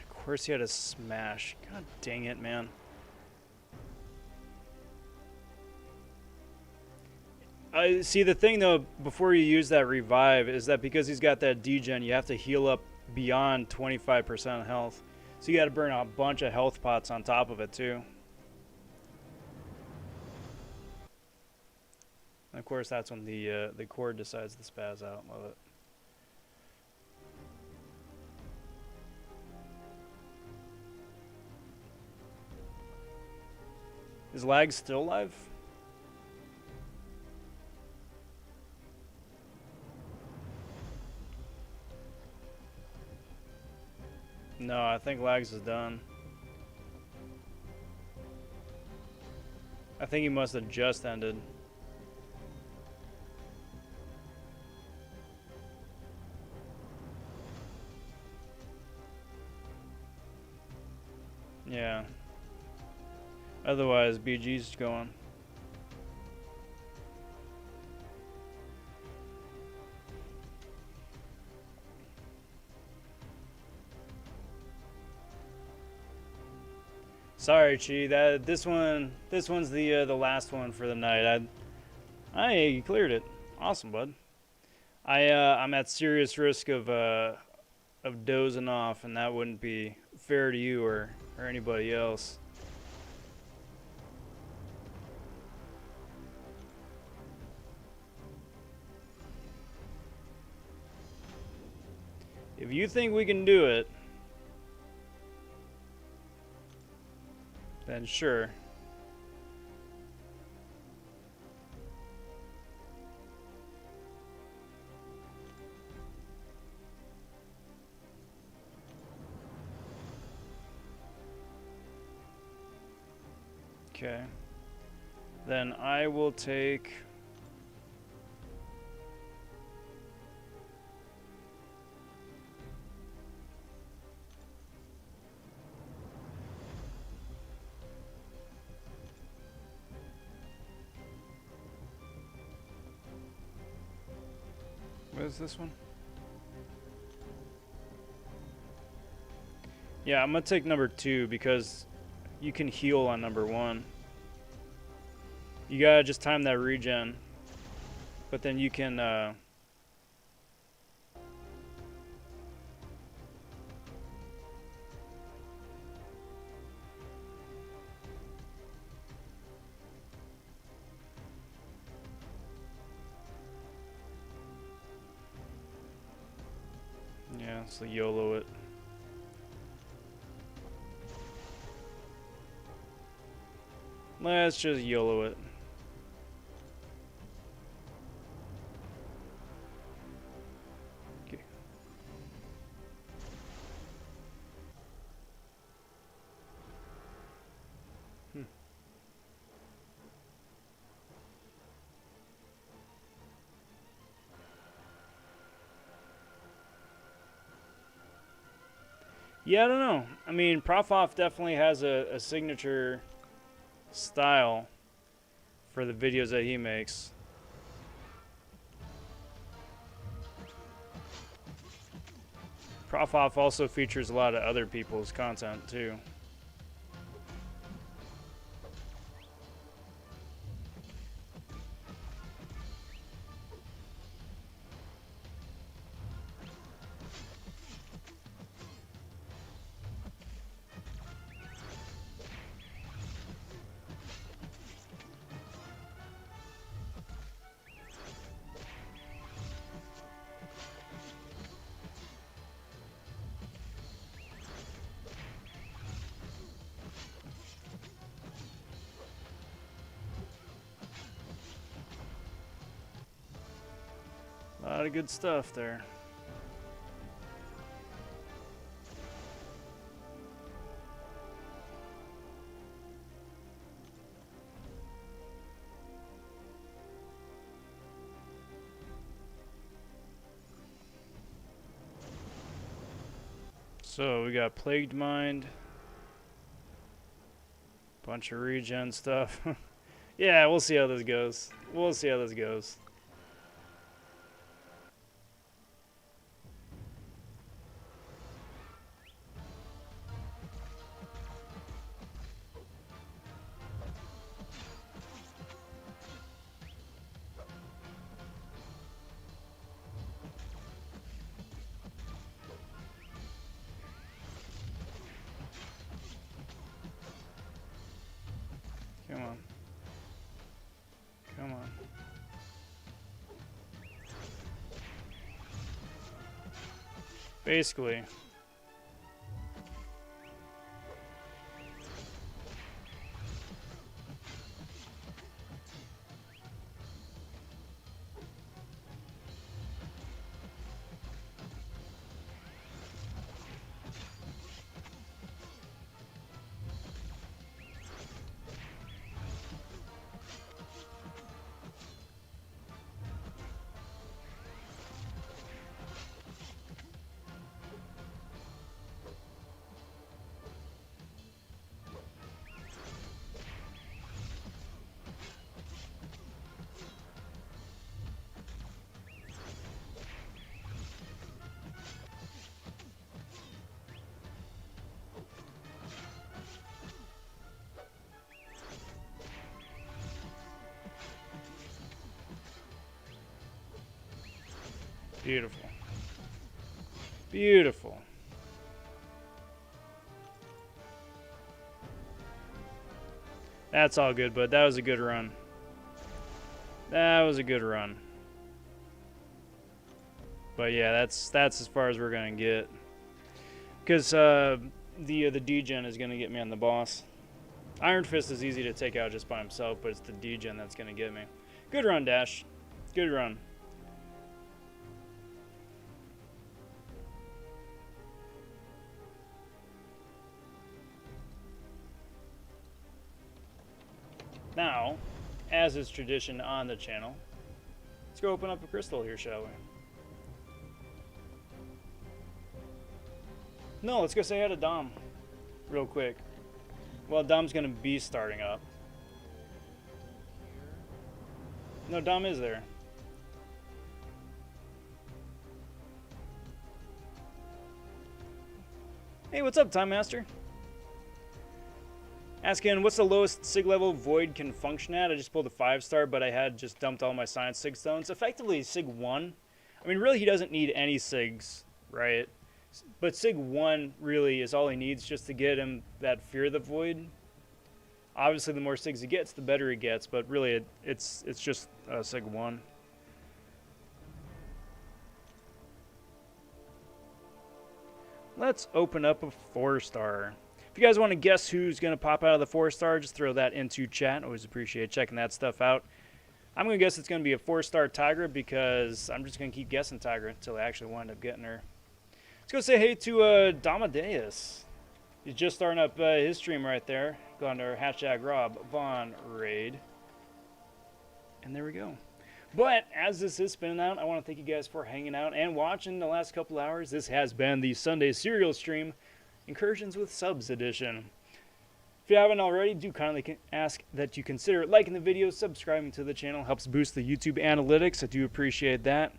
Of course he had a smash. God dang it, man. See, the thing though, before you use that revive, is that because he's got that degen, you have to heal up beyond 25% health. So you got to burn a bunch of health pots on top of it too. And of course, that's when the cord decides to spaz out. Love it. Is lag still live? No, I think lags is done. I think he must have just ended. Yeah. Otherwise, BG's going. Sorry, Chi. This one's the last one for the night. I cleared it. Awesome, bud. I'm at serious risk of dozing off, and that wouldn't be fair to you or anybody else. If you think we can do it, then sure. Okay. Then I will take... What is this one? Yeah, I'm gonna take number 2 because you can heal on number 1. You gotta just time that regen, but then you can yeah, so YOLO it. Let's just YOLO it. Okay. Yeah, I don't know. I mean, Profoff definitely has a signature style for the videos that he makes. Profoff also features a lot of other people's content too. A lot of good stuff there. So we got Plagued Mind, bunch of regen stuff. Yeah, we'll see how this goes. We'll see how this goes. Come on. Come on. Basically. Beautiful. Beautiful. That's all good, but that was a good run. That was a good run. But yeah, that's as far as we're gonna get. Because the degen is gonna get me on the boss. Iron Fist is easy to take out just by himself, but it's the degen that's gonna get me. Good run, Dash. Good run. Now, as is tradition on the channel, let's go open up a crystal here, shall we? No, let's go say hi to Dom real quick. Well, Dom's gonna be starting up. No, Dom is there. Hey, what's up, Time Master? Asking, what's the lowest SIG level Void can function at? I just pulled a 5-star, but I had just dumped all my Science SIG stones. Effectively, SIG 1. I mean, really, he doesn't need any SIGs, right? But SIG 1 really is all he needs just to get him that Fear of the Void. Obviously, the more SIGs he gets, the better he gets, but really, it's just SIG 1. Let's open up a 4-star. If you guys want to guess who's going to pop out of the 4-star, just throw that into chat. Always appreciate checking that stuff out. I'm going to guess it's going to be a 4-star Tigra because I'm just going to keep guessing Tigra until I actually wind up getting her. Let's go say hey to Damadeus. He's just starting up his stream right there. Go on to our hashtag Rob Von Raid. And there we go. But as this is spinning out, I want to thank you guys for hanging out and watching the last couple hours. This has been the Sunday Serial Stream, Incursions with Subs edition. If you haven't already, do kindly ask that you consider liking the video, subscribing to the channel. Helps boost the YouTube analytics. I do appreciate that.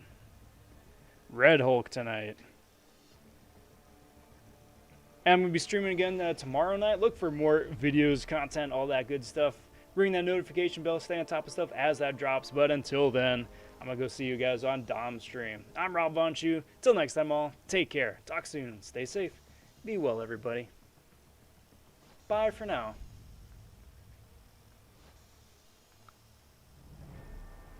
Red Hulk tonight. And I'm going to be streaming again tomorrow night. Look for more videos, content, all that good stuff. Ring that notification bell, stay on top of stuff as that drops. But until then, I'm going to go see you guys on Dom's stream. I'm Rob vonShoe. Till next time all, take care. Talk soon. Stay safe. Be well, everybody. Bye for now.